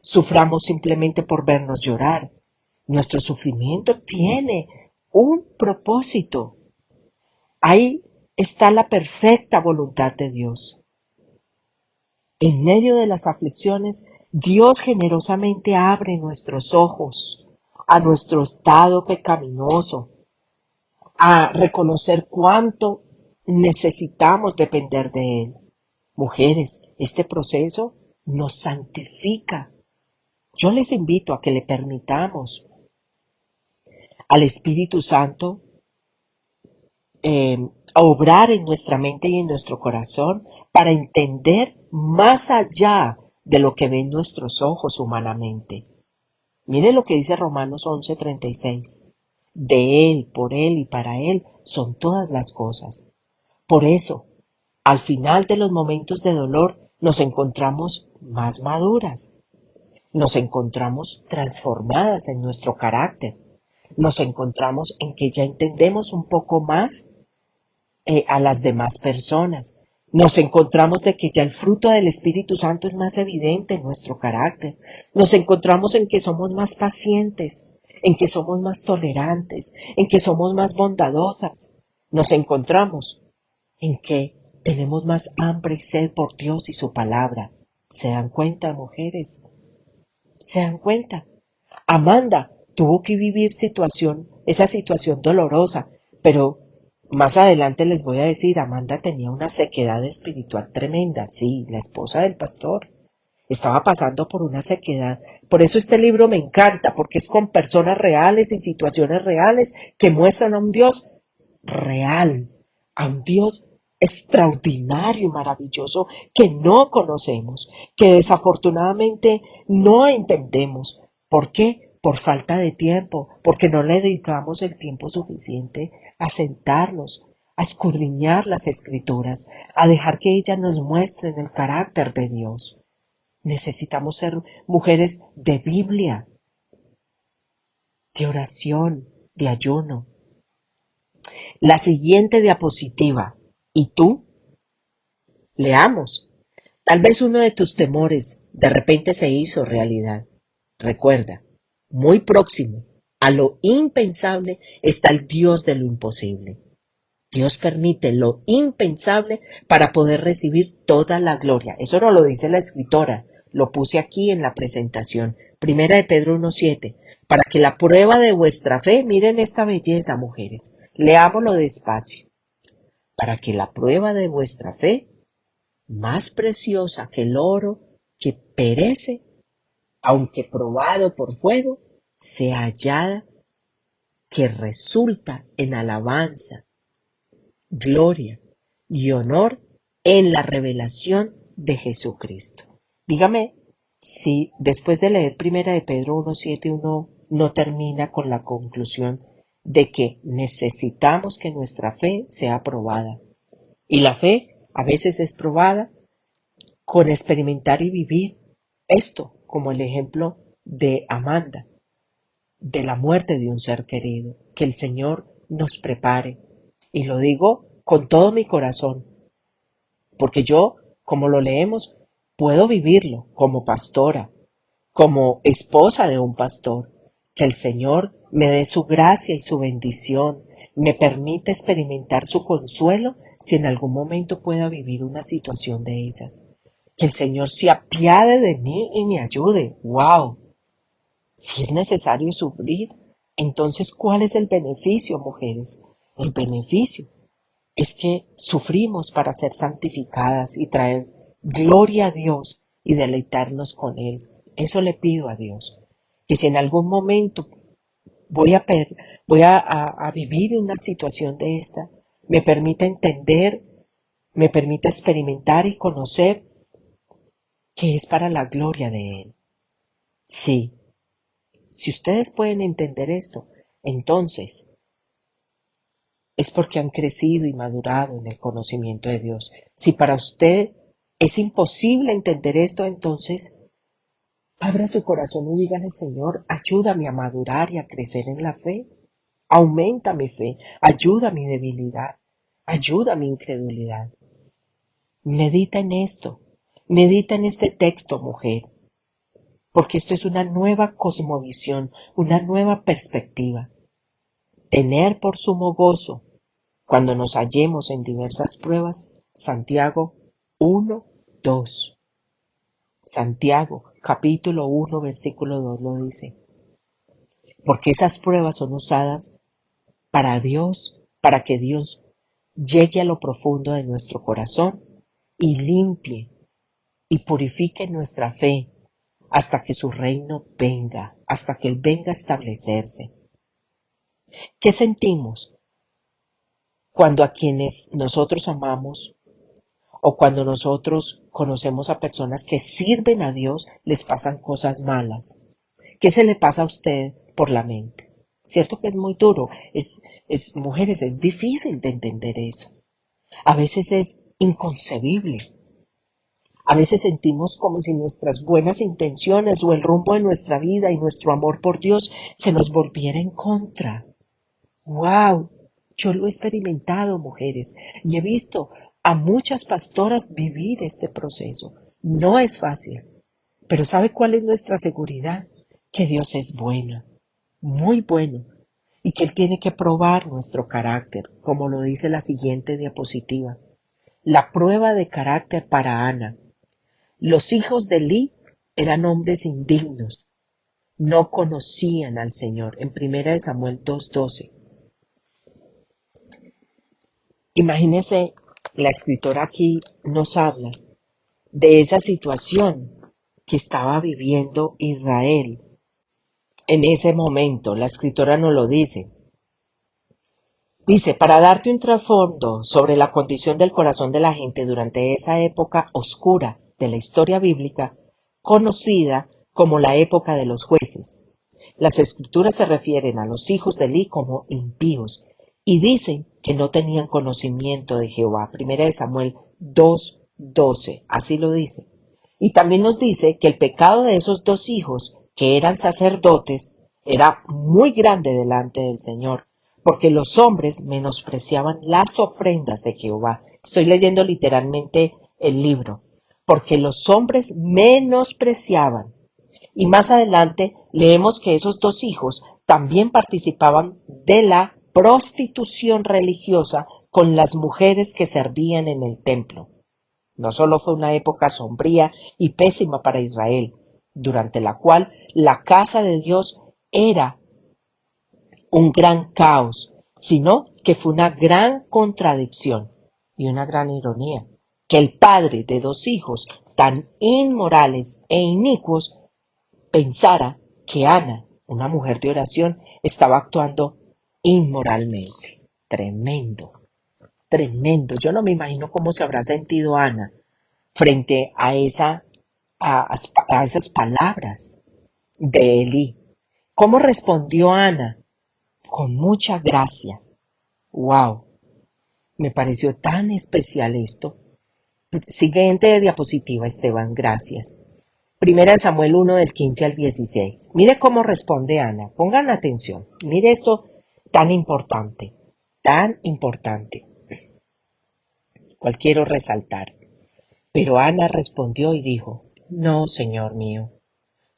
suframos simplemente por vernos llorar. Nuestro sufrimiento tiene un propósito. Ahí está la perfecta voluntad de Dios. En medio de las aflicciones, Dios generosamente abre nuestros ojos a nuestro estado pecaminoso, a reconocer cuánto necesitamos depender de Él. Mujeres, este proceso nos santifica. Yo les invito a que le permitamos al Espíritu Santo obrar en nuestra mente y en nuestro corazón para entender más allá de lo que ven nuestros ojos humanamente. Mire lo que dice Romanos 11:36. De Él, por Él y para Él son todas las cosas. Por eso, al final de los momentos de dolor, nos encontramos más maduras, nos encontramos transformadas en nuestro carácter, nos encontramos en que ya entendemos un poco más a las demás personas. Nos encontramos de que ya el fruto del Espíritu Santo es más evidente en nuestro carácter. Nos encontramos en que somos más pacientes, en que somos más tolerantes, en que somos más bondadosas. Nos encontramos en que tenemos más hambre y sed por Dios y su palabra. ¿Se dan cuenta, mujeres? ¿Se dan cuenta? Amanda tuvo que vivir esa situación dolorosa, pero más adelante les voy a decir, Amanda tenía una sequedad espiritual tremenda, sí, la esposa del pastor. Estaba pasando por una sequedad. Por eso este libro me encanta, porque es con personas reales y situaciones reales que muestran a un Dios real, a un Dios extraordinario y maravilloso que no conocemos, que desafortunadamente no entendemos. ¿Por qué? Por falta de tiempo, porque no le dedicamos el tiempo suficiente a sentarnos, a escudriñar las escrituras, a dejar que ellas nos muestren el carácter de Dios. Necesitamos ser mujeres de Biblia, de oración, de ayuno. La siguiente diapositiva. ¿Y tú? Leamos. Tal vez uno de tus temores de repente se hizo realidad. Recuerda, muy próximo a lo impensable está el Dios de lo imposible. Dios permite lo impensable para poder recibir toda la gloria. Eso no lo dice la escritora, lo puse aquí en la presentación. Primera de Pedro 1:7. Para que la prueba de vuestra fe, miren esta belleza, mujeres, leámoslo despacio. Para que la prueba de vuestra fe, más preciosa que el oro que perece, aunque probado por fuego, sea hallada, que resulta en alabanza, gloria y honor en la revelación de Jesucristo. Dígame si después de leer primera de Pedro 1:7 uno no termina con la conclusión de que necesitamos que nuestra fe sea probada. Y la fe a veces es probada con experimentar y vivir esto, como el ejemplo de Amanda, de la muerte de un ser querido. Que el Señor nos prepare. Y lo digo con todo mi corazón, porque yo, como lo leemos, puedo vivirlo como pastora, como esposa de un pastor. Que el Señor me dé su gracia y su bendición, me permita experimentar su consuelo si en algún momento pueda vivir una situación de esas. Que el Señor se apiade de mí y me ayude. ¡Wow! Si es necesario sufrir, entonces ¿cuál es el beneficio, mujeres? El beneficio es que sufrimos para ser santificadas y traer gloria a Dios y deleitarnos con Él. Eso le pido a Dios. Que si en algún momento voy a vivir una situación de esta, me permita entender, me permita experimentar y conocer que es para la gloria de Él. Sí, si ustedes pueden entender esto, entonces es porque han crecido y madurado en el conocimiento de Dios. Si para usted es imposible entender esto, entonces abra su corazón y dígale: Señor, ayúdame a madurar y a crecer en la fe. Aumenta mi fe, ayuda mi debilidad, ayuda mi incredulidad. Medita en esto, medita en este texto, mujer, porque esto es una nueva cosmovisión, una nueva perspectiva. Tener por sumo gozo cuando nos hallemos en diversas pruebas. Santiago 1:2. Santiago capítulo 1 versículo 2 lo dice. Porque esas pruebas son usadas para Dios, para que Dios llegue a lo profundo de nuestro corazón y limpie y purifique nuestra fe hasta que su reino venga, hasta que Él venga a establecerse. ¿Qué sentimos cuando a quienes nosotros amamos o cuando nosotros conocemos a personas que sirven a Dios les pasan cosas malas? ¿Qué se le pasa a usted por la mente? Cierto que es muy duro, mujeres, es difícil de entender eso. A veces es inconcebible. A veces sentimos como si nuestras buenas intenciones o el rumbo de nuestra vida y nuestro amor por Dios se nos volviera en contra. ¡Wow! Yo lo he experimentado, mujeres, y he visto a muchas pastoras vivir este proceso. No es fácil, pero ¿sabe cuál es nuestra seguridad? Que Dios es bueno, muy bueno, y que Él tiene que probar nuestro carácter, como lo dice la siguiente diapositiva. La prueba de carácter para Ana. Los hijos de Eli eran hombres indignos, no conocían al Señor. En 1 Samuel 2:12. Imagínese, la escritora aquí nos habla de esa situación que estaba viviendo Israel. En ese momento, la escritora nos lo dice. Dice, para darte un trasfondo sobre la condición del corazón de la gente durante esa época oscura de la historia bíblica, conocida como la época de los jueces. Las escrituras se refieren a los hijos de Eli como impíos y dicen que no tenían conocimiento de Jehová. 1 Samuel 2:12, así lo dice. Y también nos dice que el pecado de esos dos hijos, que eran sacerdotes, era muy grande delante del Señor, porque los hombres menospreciaban las ofrendas de Jehová. Estoy leyendo literalmente el libro. Porque los hombres menospreciaban. Y más adelante leemos que esos dos hijos también participaban de la prostitución religiosa con las mujeres que servían en el templo. No solo fue una época sombría y pésima para Israel, durante la cual la casa de Dios era un gran caos, sino que fue una gran contradicción y una gran ironía, que el padre de dos hijos tan inmorales e inicuos pensara que Ana, una mujer de oración, estaba actuando inmoralmente. Tremendo, tremendo. Yo no me imagino cómo se habrá sentido Ana frente a esas palabras de Elí. ¿Cómo respondió Ana? Con mucha gracia. ¡Wow! Me pareció tan especial esto. Siguiente diapositiva, Esteban, gracias. Primera de Samuel 1 del 15 al 16. Mire cómo responde Ana. Pongan atención. Mire esto tan importante. Tan importante. Cual quiero resaltar. Pero Ana respondió y dijo, no, Señor mío,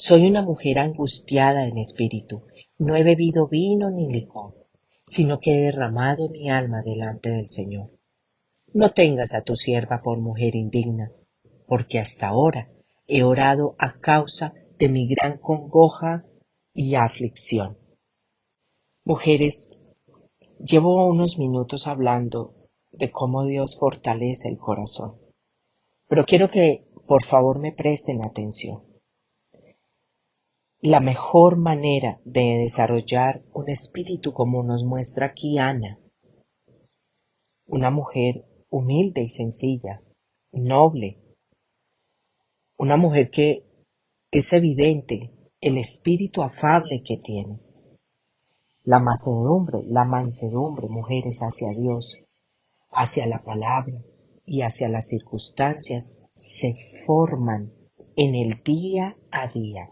soy una mujer angustiada en espíritu. No he bebido vino ni licor, sino que he derramado mi alma delante del Señor. No tengas a tu sierva por mujer indigna, porque hasta ahora he orado a causa de mi gran congoja y aflicción. Mujeres, llevo unos minutos hablando de cómo Dios fortalece el corazón, pero quiero que por favor me presten atención. La mejor manera de desarrollar un espíritu como nos muestra aquí Ana, una mujer humilde y sencilla, noble, una mujer que es evidente el espíritu afable que tiene. La mansedumbre, mujeres, hacia Dios, hacia la palabra y hacia las circunstancias se forman en el día a día.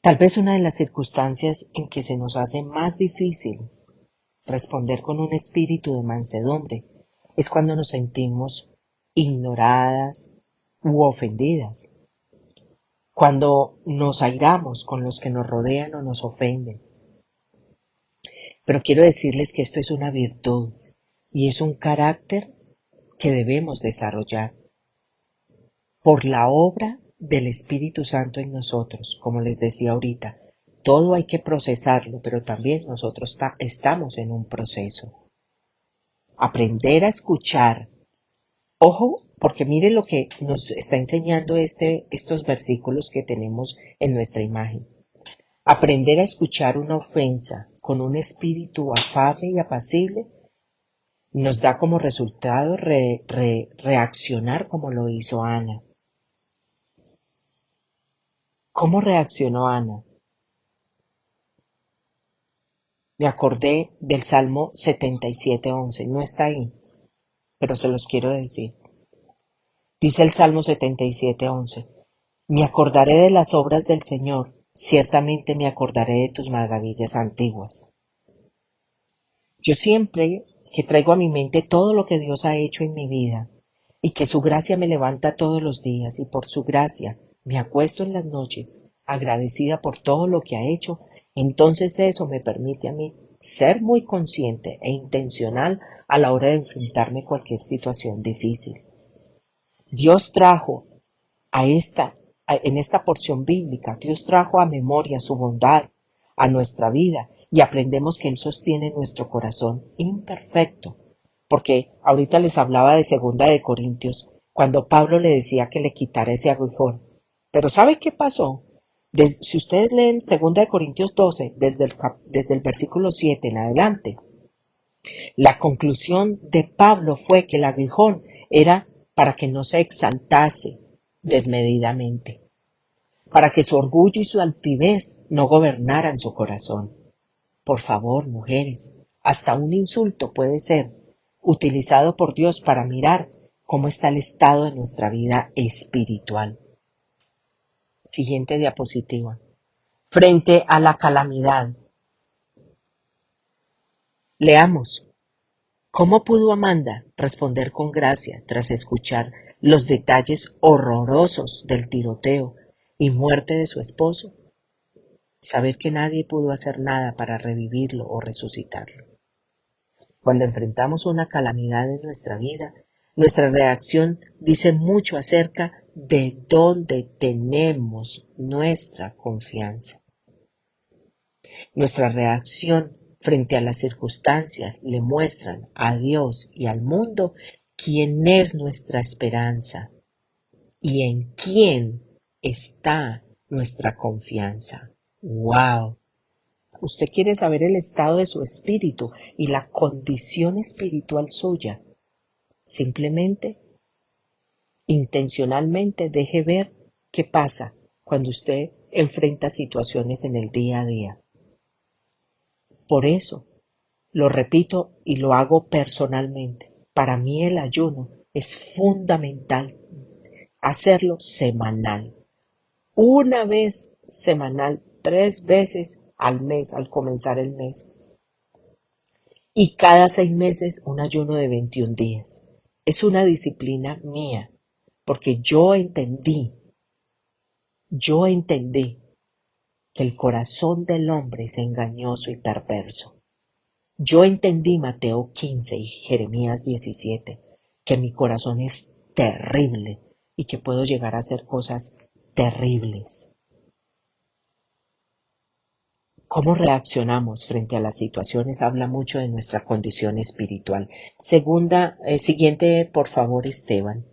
Tal vez una de las circunstancias en que se nos hace más difícil responder con un espíritu de mansedumbre es cuando nos sentimos ignoradas u ofendidas, cuando nos airamos con los que nos rodean o nos ofenden. Pero quiero decirles que esto es una virtud y es un carácter que debemos desarrollar por la obra del Espíritu Santo en nosotros. Como les decía ahorita, todo hay que procesarlo, pero también nosotros estamos en un proceso. Aprender a escuchar. Ojo, porque mire lo que nos está enseñando estos versículos que tenemos en nuestra imagen. Aprender a escuchar una ofensa con un espíritu afable y apacible nos da como resultado reaccionar como lo hizo Ana. ¿Cómo reaccionó Ana? Me acordé del Salmo 77:11. No está ahí, pero se los quiero decir. Dice el Salmo 77:11. Me acordaré de las obras del Señor, ciertamente me acordaré de tus maravillas antiguas. Yo siempre que traigo a mi mente todo lo que Dios ha hecho en mi vida y que su gracia me levanta todos los días y por su gracia me acuesto en las noches agradecida por todo lo que ha hecho, entonces eso me permite a mí ser muy consciente e intencional a la hora de enfrentarme a cualquier situación difícil. Dios trajo en esta porción bíblica, Dios trajo a memoria su bondad a nuestra vida y aprendemos que Él sostiene nuestro corazón imperfecto. Porque ahorita les hablaba de 2 Corintios, cuando Pablo le decía que le quitara ese aguijón. Pero ¿sabe qué pasó? Si ustedes leen 2 Corintios 12, desde el versículo 7 en adelante, la conclusión de Pablo fue que el aguijón era para que no se exaltase desmedidamente, para que su orgullo y su altivez no gobernaran su corazón. Por favor, mujeres, hasta un insulto puede ser utilizado por Dios para mirar cómo está el estado de nuestra vida espiritual. Siguiente diapositiva. Frente a la calamidad. Leamos. ¿Cómo pudo Amanda responder con gracia tras escuchar los detalles horrorosos del tiroteo y muerte de su esposo? Saber que nadie pudo hacer nada para revivirlo o resucitarlo. Cuando enfrentamos una calamidad en nuestra vida, nuestra reacción dice mucho acerca de dónde tenemos nuestra confianza. Nuestra reacción frente a las circunstancias le muestran a Dios y al mundo quién es nuestra esperanza y en quién está nuestra confianza. ¡Wow! Usted quiere saber el estado de su espíritu y la condición espiritual suya. Simplemente, intencionalmente deje ver qué pasa cuando usted enfrenta situaciones en el día a día. Por eso, lo repito y lo hago personalmente. Para mí el ayuno es fundamental hacerlo semanal. Una vez semanal, 3 veces al mes, al comenzar el mes. Y cada 6 meses un ayuno de 21 días. Es una disciplina mía, porque yo entendí que el corazón del hombre es engañoso y perverso. Yo entendí Mateo 15 y Jeremías 17, que mi corazón es terrible y que puedo llegar a hacer cosas terribles. Cómo reaccionamos frente a las situaciones habla mucho de nuestra condición espiritual. Siguiente, por favor, Esteban.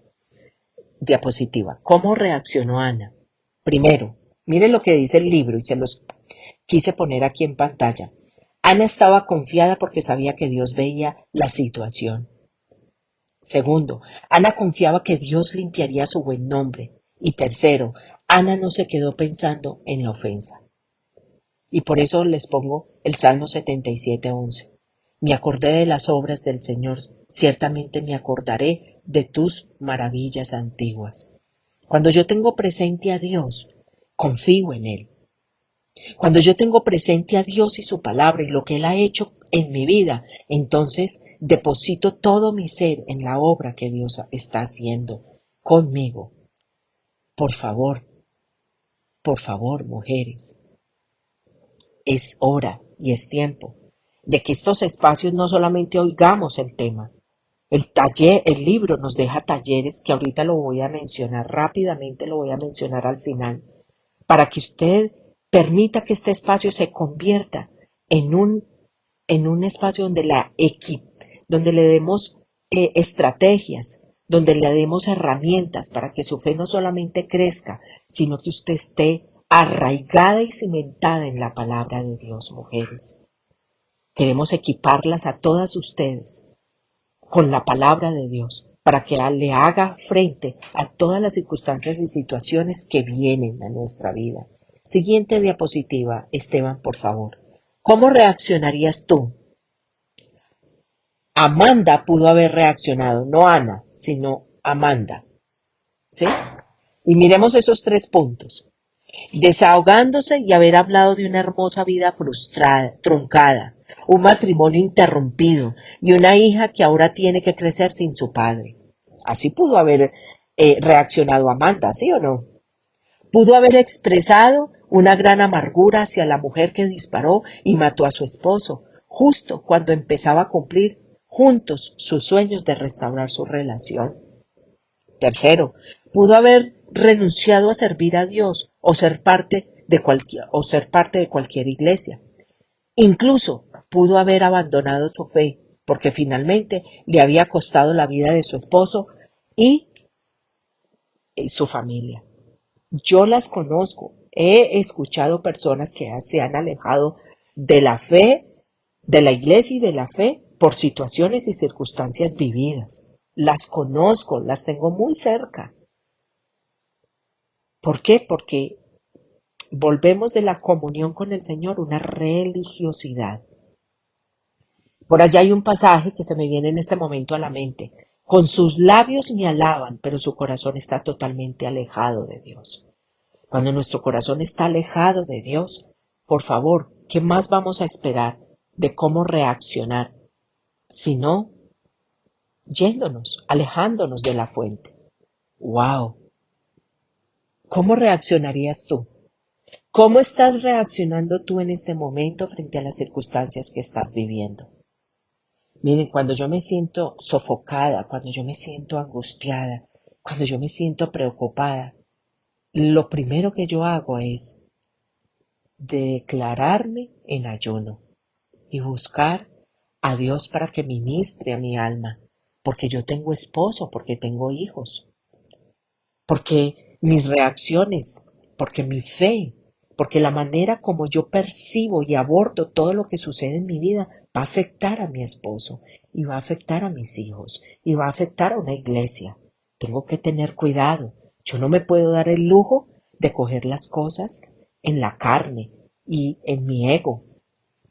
Diapositiva. ¿Cómo reaccionó Ana? Primero, mire lo que dice el libro y se los quise poner aquí en pantalla. Ana estaba confiada porque sabía que Dios veía la situación. Segundo, Ana confiaba que Dios limpiaría su buen nombre. Y tercero, Ana no se quedó pensando en la ofensa. Y por eso les pongo el Salmo 77:11. Me acordé de las obras del Señor, ciertamente me acordaré de tus maravillas antiguas. Cuando yo tengo presente a Dios, confío en Él. Cuando yo tengo presente a Dios y su palabra y lo que Él ha hecho en mi vida, entonces deposito todo mi ser en la obra que Dios está haciendo conmigo. Por favor, mujeres, es hora y es tiempo de que estos espacios no solamente oigamos el tema. El libro nos deja talleres que ahorita lo voy a mencionar rápidamente, lo voy a mencionar al final, para que usted permita que este espacio se convierta en un espacio donde le demos estrategias, donde le demos herramientas para que su fe no solamente crezca, sino que usted esté arraigada y cimentada en la palabra de Dios, mujeres. Queremos equiparlas a todas ustedes con la palabra de Dios para que le haga frente a todas las circunstancias y situaciones que vienen a nuestra vida. Siguiente diapositiva, Esteban, por favor. ¿Cómo reaccionarías tú? Amanda pudo haber reaccionado, no Ana, sino Amanda. ¿Sí? Y miremos esos 3 puntos. Desahogándose y haber hablado de una hermosa vida frustrada, truncada, un matrimonio interrumpido y una hija que ahora tiene que crecer sin su padre. Así pudo haber reaccionado Amanda, ¿sí o no? Pudo haber expresado una gran amargura hacia la mujer que disparó y mató a su esposo, justo cuando empezaba a cumplir juntos sus sueños de restaurar su relación. Tercero, pudo haber renunciado a servir a Dios o ser parte de cualquier iglesia. Incluso pudo haber abandonado su fe porque finalmente le había costado la vida de su esposo y su familia. Yo las conozco, he escuchado personas que se han alejado de la fe, de la iglesia y de la fe por situaciones y circunstancias vividas. Las conozco, las tengo muy cerca. ¿Por qué? Porque volvemos de la comunión con el Señor, una religiosidad. Por allá hay un pasaje que se me viene en este momento a la mente. Con sus labios me alaban, pero su corazón está totalmente alejado de Dios. Cuando nuestro corazón está alejado de Dios, por favor, ¿qué más vamos a esperar de cómo reaccionar? Sino yéndonos, alejándonos de la fuente. ¡Wow! ¿Cómo reaccionarías tú? ¿Cómo estás reaccionando tú en este momento frente a las circunstancias que estás viviendo? Miren, cuando yo me siento sofocada, cuando yo me siento angustiada, cuando yo me siento preocupada, lo primero que yo hago es declararme en ayuno y buscar a Dios para que ministre a mi alma, porque yo tengo esposo, porque tengo hijos, porque mis reacciones, porque mi fe, porque la manera como yo percibo y abordo todo lo que sucede en mi vida va a afectar a mi esposo y va a afectar a mis hijos y va a afectar a una iglesia. Tengo que tener cuidado. Yo no me puedo dar el lujo de coger las cosas en la carne y en mi ego.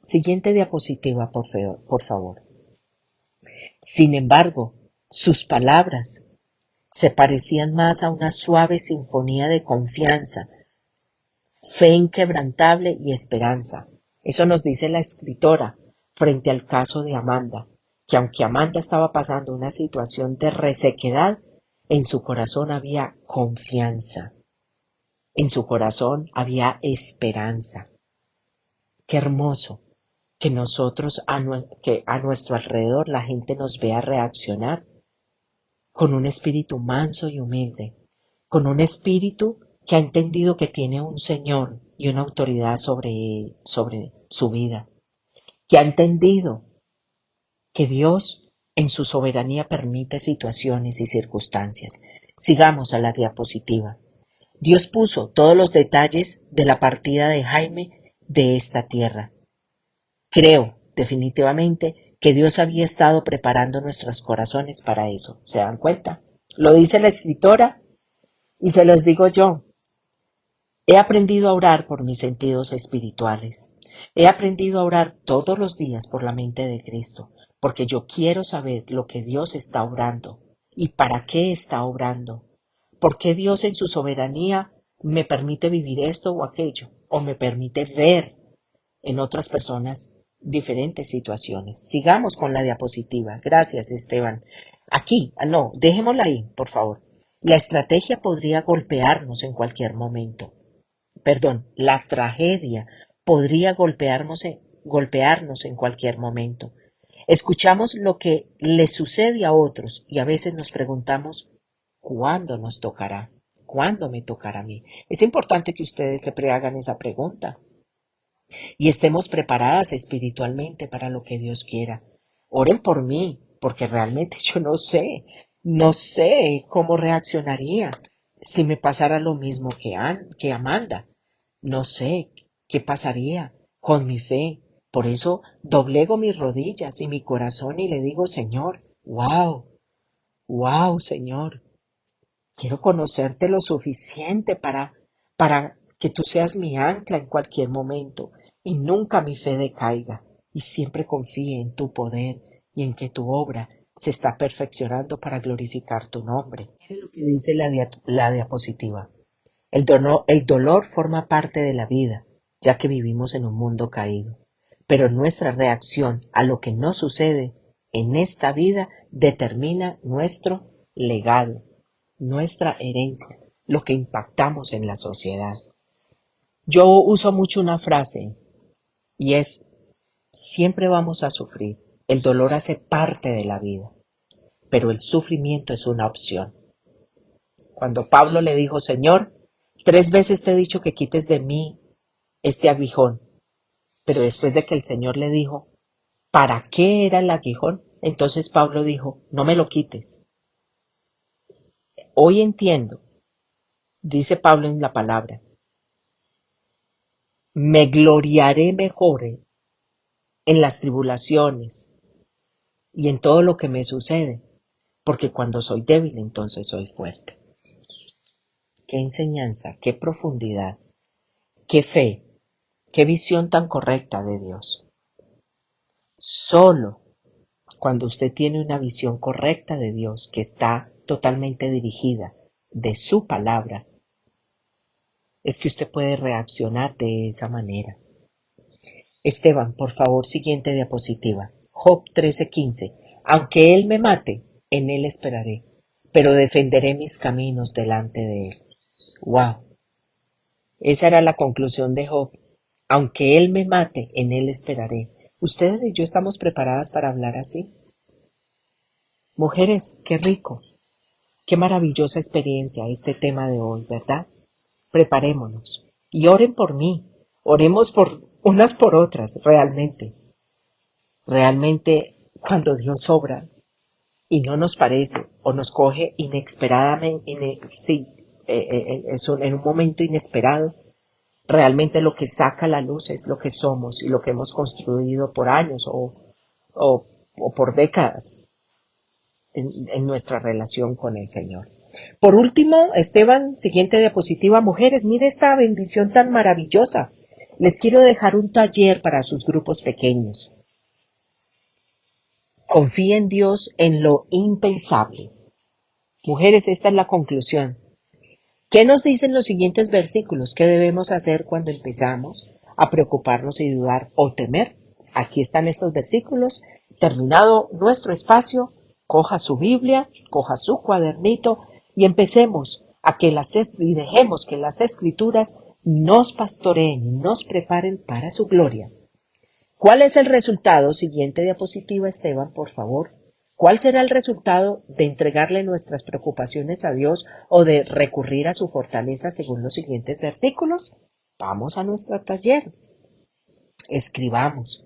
Siguiente diapositiva, por favor. Sin embargo, sus palabras se parecían más a una suave sinfonía de confianza, fe inquebrantable y esperanza. Eso nos dice la escritora frente al caso de Amanda, que aunque Amanda estaba pasando una situación de resequedad, en su corazón había confianza, en su corazón había esperanza. Qué hermoso que nosotros, que a nuestro alrededor la gente nos vea reaccionar con un espíritu manso y humilde, con un espíritu que ha entendido que tiene un Señor y una autoridad sobre su vida, que ha entendido que Dios en su soberanía permite situaciones y circunstancias. Sigamos a la diapositiva. Dios puso todos los detalles de la partida de Jaime de esta tierra. Creo, definitivamente, que Dios había estado preparando nuestros corazones para eso. ¿Se dan cuenta? Lo dice la escritora y se los digo yo. He aprendido a orar por mis sentidos espirituales. He aprendido a orar todos los días por la mente de Cristo, porque yo quiero saber lo que Dios está obrando y para qué está obrando. ¿Por qué Dios en su soberanía me permite vivir esto o aquello? O me permite ver en otras personas diferentes situaciones. Sigamos con la diapositiva. Gracias, Esteban. Aquí, no, dejémosla ahí, por favor. La estrategia podría golpearnos en cualquier momento. La tragedia podría golpearnos en cualquier momento. Escuchamos lo que le sucede a otros y a veces nos preguntamos, ¿cuándo nos tocará? ¿Cuándo me tocará a mí? Es importante que ustedes siempre hagan esa pregunta y estemos preparadas espiritualmente para lo que Dios quiera. Oren por mí, porque realmente yo no sé cómo reaccionaría si me pasara lo mismo que Amanda. No sé qué pasaría con mi fe. Por eso doblego mis rodillas y mi corazón y le digo, Señor, wow, Señor, quiero conocerte lo suficiente para que tú seas mi ancla en cualquier momento y nunca mi fe decaiga y siempre confíe en tu poder y en que tu obra se está perfeccionando para glorificar tu nombre. Mire lo que dice la diapositiva. El dolor forma parte de la vida, ya que vivimos en un mundo caído, pero nuestra reacción a lo que nos sucede en esta vida determina nuestro legado, nuestra herencia, lo que impactamos en la sociedad. Yo uso mucho una frase y es, siempre vamos a sufrir, el dolor hace parte de la vida, pero el sufrimiento es una opción. Cuando Pablo le dijo, Señor, 3 veces te he dicho que quites de mí este aguijón, pero después de que el Señor le dijo, ¿para qué era el aguijón? Entonces Pablo dijo, no me lo quites. Hoy entiendo, dice Pablo en la palabra, me gloriaré mejor en las tribulaciones y en todo lo que me sucede, porque cuando soy débil entonces soy fuerte. Qué enseñanza, qué profundidad, qué fe, qué visión tan correcta de Dios. Solo cuando usted tiene una visión correcta de Dios que está totalmente dirigida de su palabra, es que usted puede reaccionar de esa manera. Esteban, por favor, siguiente diapositiva. Job 13:15. Aunque él me mate, en él esperaré, pero defenderé mis caminos delante de él. ¡Wow! Esa era la conclusión de Job. Aunque él me mate, en él esperaré. ¿Ustedes y yo estamos preparadas para hablar así? Mujeres, qué rico, qué maravillosa experiencia este tema de hoy, ¿verdad? Preparémonos y oren por mí, oremos por unas por otras, realmente. Realmente, cuando Dios obra y no nos parece o nos coge inesperadamente, en un momento inesperado, realmente lo que saca a la luz es lo que somos y lo que hemos construido por años o por décadas en nuestra relación con el Señor. Por último, Esteban, siguiente diapositiva, mujeres, mire esta bendición tan maravillosa. Les quiero dejar un taller para sus grupos pequeños. Confía en Dios en lo impensable. Mujeres, esta es la conclusión. ¿Qué nos dicen los siguientes versículos? ¿Qué debemos hacer cuando empezamos a preocuparnos y dudar o temer? Aquí están estos versículos. Terminado nuestro espacio, coja su Biblia, coja su cuadernito y empecemos y dejemos que las Escrituras nos pastoreen y nos preparen para su gloria. ¿Cuál es el resultado? Siguiente diapositiva, Esteban, por favor. ¿Cuál será el resultado de entregarle nuestras preocupaciones a Dios o de recurrir a su fortaleza según los siguientes versículos? Vamos a nuestro taller. Escribamos.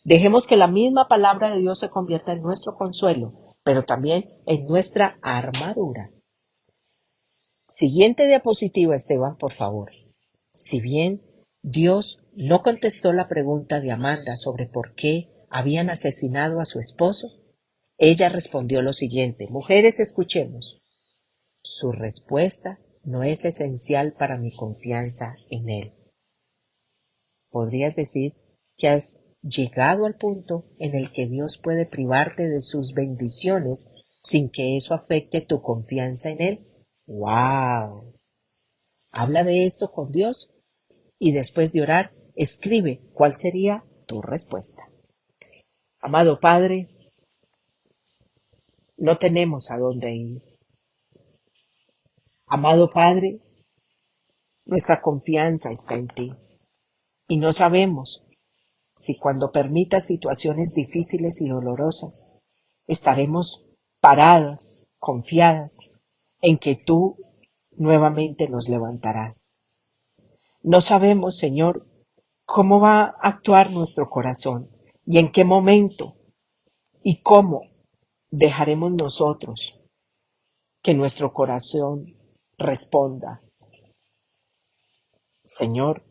Dejemos que la misma palabra de Dios se convierta en nuestro consuelo, pero también en nuestra armadura. Siguiente diapositiva, Esteban, por favor. Si bien Dios no contestó la pregunta de Amanda sobre por qué habían asesinado a su esposo, ella respondió lo siguiente. Mujeres, escuchemos. Su respuesta no es esencial para mi confianza en Él. ¿Podrías decir que has llegado al punto en el que Dios puede privarte de sus bendiciones sin que eso afecte tu confianza en Él? ¡Wow! Habla de esto con Dios y después de orar, escribe cuál sería tu respuesta. Amado Padre, no tenemos a dónde ir. Amado Padre, nuestra confianza está en ti y no sabemos si cuando permitas situaciones difíciles y dolorosas estaremos paradas, confiadas en que tú nuevamente nos levantarás. No sabemos, Señor, cómo va a actuar nuestro corazón y en qué momento y cómo dejaremos nosotros que nuestro corazón responda. Señor,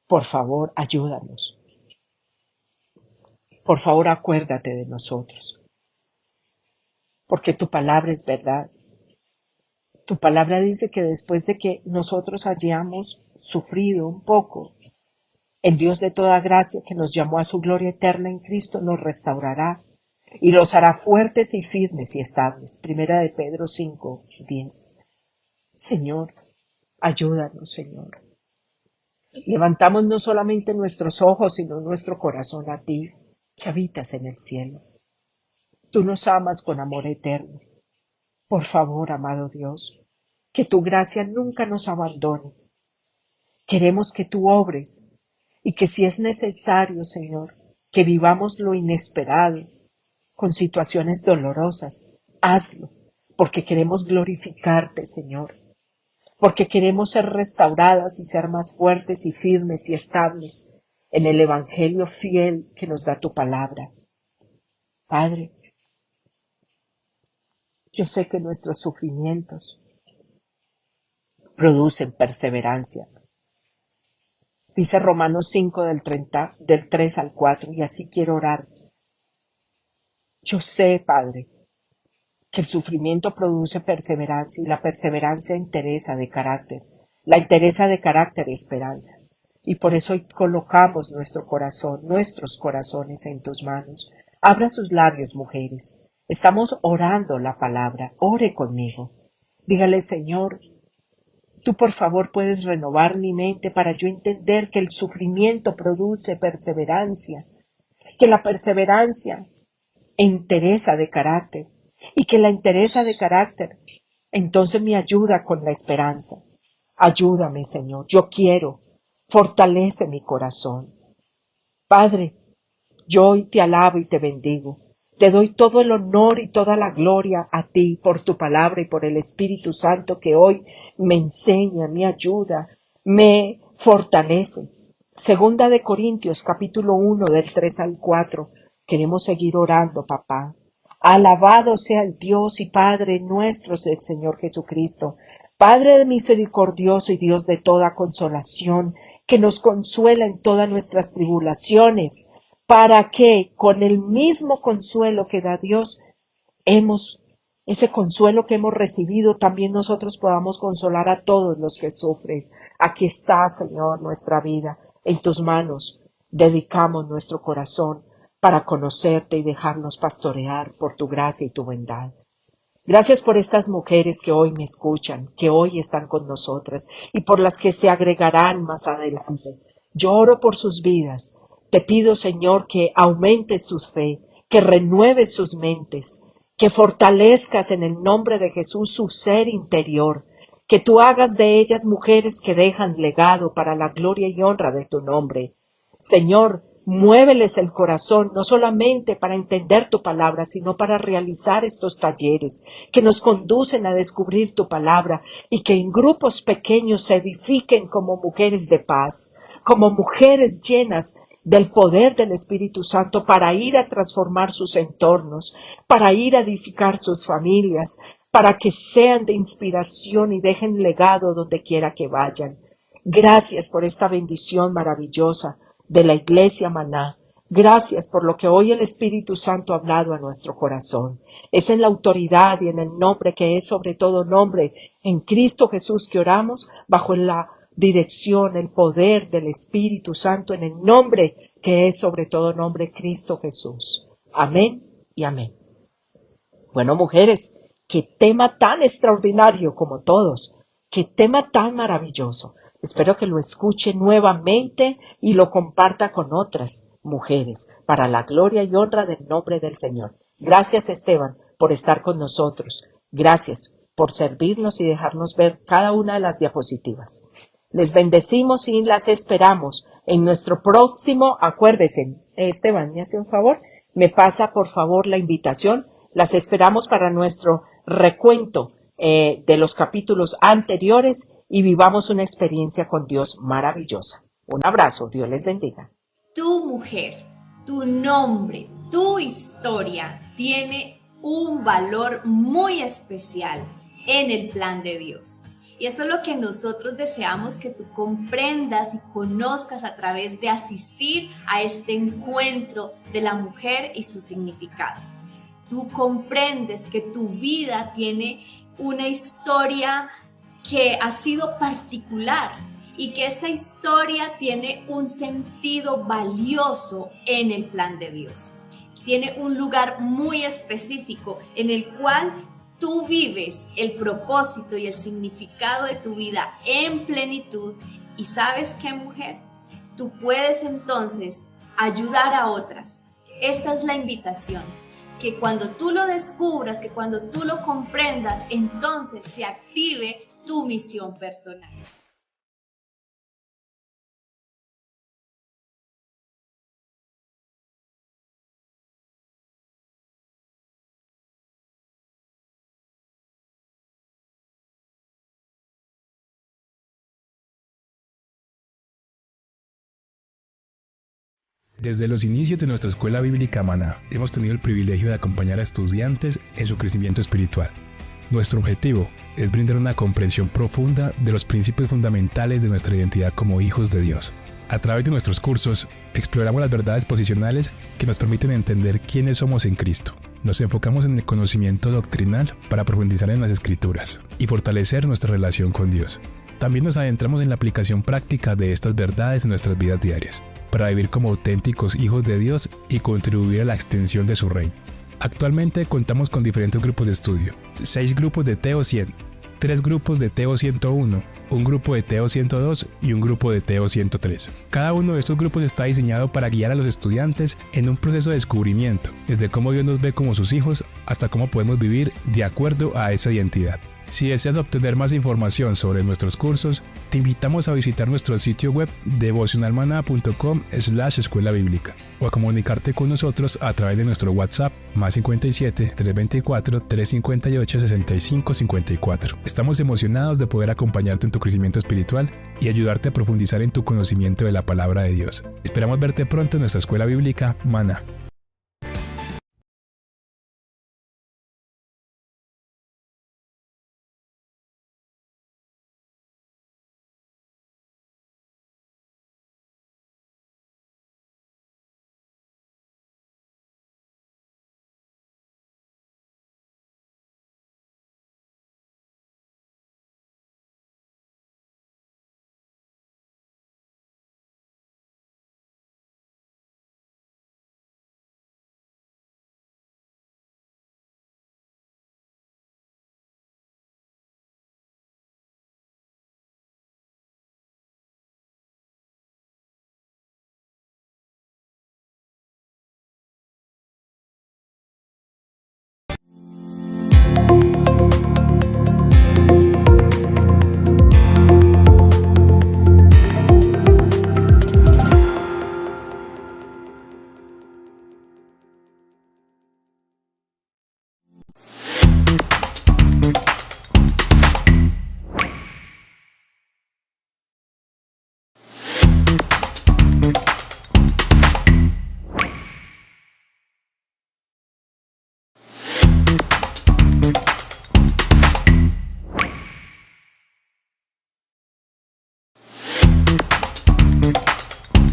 por favor, ayúdanos. Por favor, acuérdate de nosotros, porque tu palabra es verdad. Tu palabra dice que después de que nosotros hayamos sufrido un poco, el Dios de toda gracia que nos llamó a su gloria eterna en Cristo nos restaurará y los hará fuertes y firmes y estables. Primera de Pedro 5:10. Señor, ayúdanos, Señor. Levantamos no solamente nuestros ojos, sino nuestro corazón a ti, que habitas en el cielo. Tú nos amas con amor eterno. Por favor, amado Dios, que tu gracia nunca nos abandone. Queremos que tú obres y que si es necesario, Señor, que vivamos lo inesperado, con situaciones dolorosas, hazlo, porque queremos glorificarte, Señor, porque queremos ser restauradas y ser más fuertes y firmes y estables en el Evangelio fiel que nos da tu palabra. Padre, yo sé que nuestros sufrimientos producen perseverancia. Dice Romanos 5 del 3 al 4, y así quiero orar. Yo sé, Padre, que el sufrimiento produce perseverancia y la perseverancia entereza de carácter, la entereza de carácter esperanza. Y por eso hoy colocamos nuestros corazones en tus manos. Abra sus labios, mujeres. Estamos orando la palabra. Ore conmigo. Dígale, Señor, tú por favor puedes renovar mi mente para yo entender que el sufrimiento produce perseverancia, que la perseverancia entereza de carácter y que la entereza de carácter entonces me ayuda con la esperanza. Ayúdame, Señor, yo quiero, fortalece mi corazón. Padre, yo hoy te alabo y te bendigo. Te doy todo el honor y toda la gloria a ti por tu palabra y por el Espíritu Santo que hoy me enseña, me ayuda, me fortalece. Segunda de Corintios, capítulo 1, del 3 al 4. Queremos seguir orando, papá. Alabado sea el Dios y Padre nuestro del Señor Jesucristo, Padre misericordioso y Dios de toda consolación, que nos consuela en todas nuestras tribulaciones, para que, con el mismo consuelo que da Dios, hemos ese consuelo que hemos recibido, también nosotros podamos consolar a todos los que sufren. Aquí está, Señor, nuestra vida. En tus manos dedicamos nuestro corazón para conocerte y dejarnos pastorear por tu gracia y tu bondad. Gracias por estas mujeres que hoy me escuchan, que hoy están con nosotras y por las que se agregarán más adelante. Yo oro por sus vidas. Te pido, Señor, que aumentes su fe, que renueves sus mentes, que fortalezcas en el nombre de Jesús su ser interior, que tú hagas de ellas mujeres que dejan legado para la gloria y honra de tu nombre. Señor, muéveles el corazón, no solamente para entender tu palabra, sino para realizar estos talleres que nos conducen a descubrir tu palabra y que en grupos pequeños se edifiquen como mujeres de paz, como mujeres llenas del poder del Espíritu Santo para ir a transformar sus entornos, para ir a edificar sus familias, para que sean de inspiración y dejen legado donde quiera que vayan. Gracias por esta bendición maravillosa de la Iglesia Maná. Gracias por lo que hoy el Espíritu Santo ha hablado a nuestro corazón. Es en la autoridad y en el nombre que es sobre todo nombre, en Cristo Jesús que oramos, bajo la dirección, el poder del Espíritu Santo, en el nombre que es sobre todo nombre, Cristo Jesús. Amén y amén. Bueno, mujeres, qué tema tan extraordinario como todos, qué tema tan maravilloso. Espero que lo escuche nuevamente y lo comparta con otras mujeres para la gloria y honra del nombre del Señor. Gracias, Esteban, por estar con nosotros. Gracias por servirnos y dejarnos ver cada una de las diapositivas. Les bendecimos y las esperamos en nuestro próximo. Acuérdense, Esteban, ¿me hace un favor? Me pasa, por favor, la invitación. Las esperamos para nuestro recuento de los capítulos anteriores y vivamos una experiencia con Dios maravillosa. Un abrazo, Dios les bendiga.
Tu mujer, tu nombre, tu historia tiene un valor muy especial en el plan de Dios. Y eso es lo que nosotros deseamos que tú comprendas y conozcas a través de asistir a este encuentro de la mujer y su significado. Tú comprendes que tu vida tiene una historia que ha sido particular y que esta historia tiene un sentido valioso en el plan de Dios. Tiene un lugar muy específico en el cual tú vives el propósito y el significado de tu vida en plenitud. ¿Y sabes qué, mujer? Tú puedes entonces ayudar a otras. Esta es la invitación. Que cuando tú lo descubras, que cuando tú lo comprendas, entonces se active tu misión personal.
Desde los inicios de nuestra escuela bíblica Maná, hemos tenido el privilegio de acompañar a estudiantes en su crecimiento espiritual. Nuestro objetivo es brindar una comprensión profunda de los principios fundamentales de nuestra identidad como hijos de Dios. A través de nuestros cursos, exploramos las verdades posicionales que nos permiten entender quiénes somos en Cristo. Nos enfocamos en el conocimiento doctrinal para profundizar en las Escrituras y fortalecer nuestra relación con Dios. También nos adentramos en la aplicación práctica de estas verdades en nuestras vidas diarias, para vivir como auténticos hijos de Dios y contribuir a la extensión de su reino. Actualmente contamos con diferentes grupos de estudio: 6 grupos de TEO 100, 3 grupos de TEO 101, un grupo de TEO 102 y un grupo de TEO 103. Cada uno de estos grupos está diseñado para guiar a los estudiantes en un proceso de descubrimiento, desde cómo Dios nos ve como sus hijos hasta cómo podemos vivir de acuerdo a esa identidad. Si deseas obtener más información sobre nuestros cursos, te invitamos a visitar nuestro sitio web devocionalmana.com/escuela bíblica o a comunicarte con nosotros a través de nuestro WhatsApp +57 324 358 6554. Estamos emocionados de poder acompañarte en tu crecimiento espiritual y ayudarte a profundizar en tu conocimiento de la palabra de Dios. Esperamos verte pronto en nuestra escuela bíblica Maná.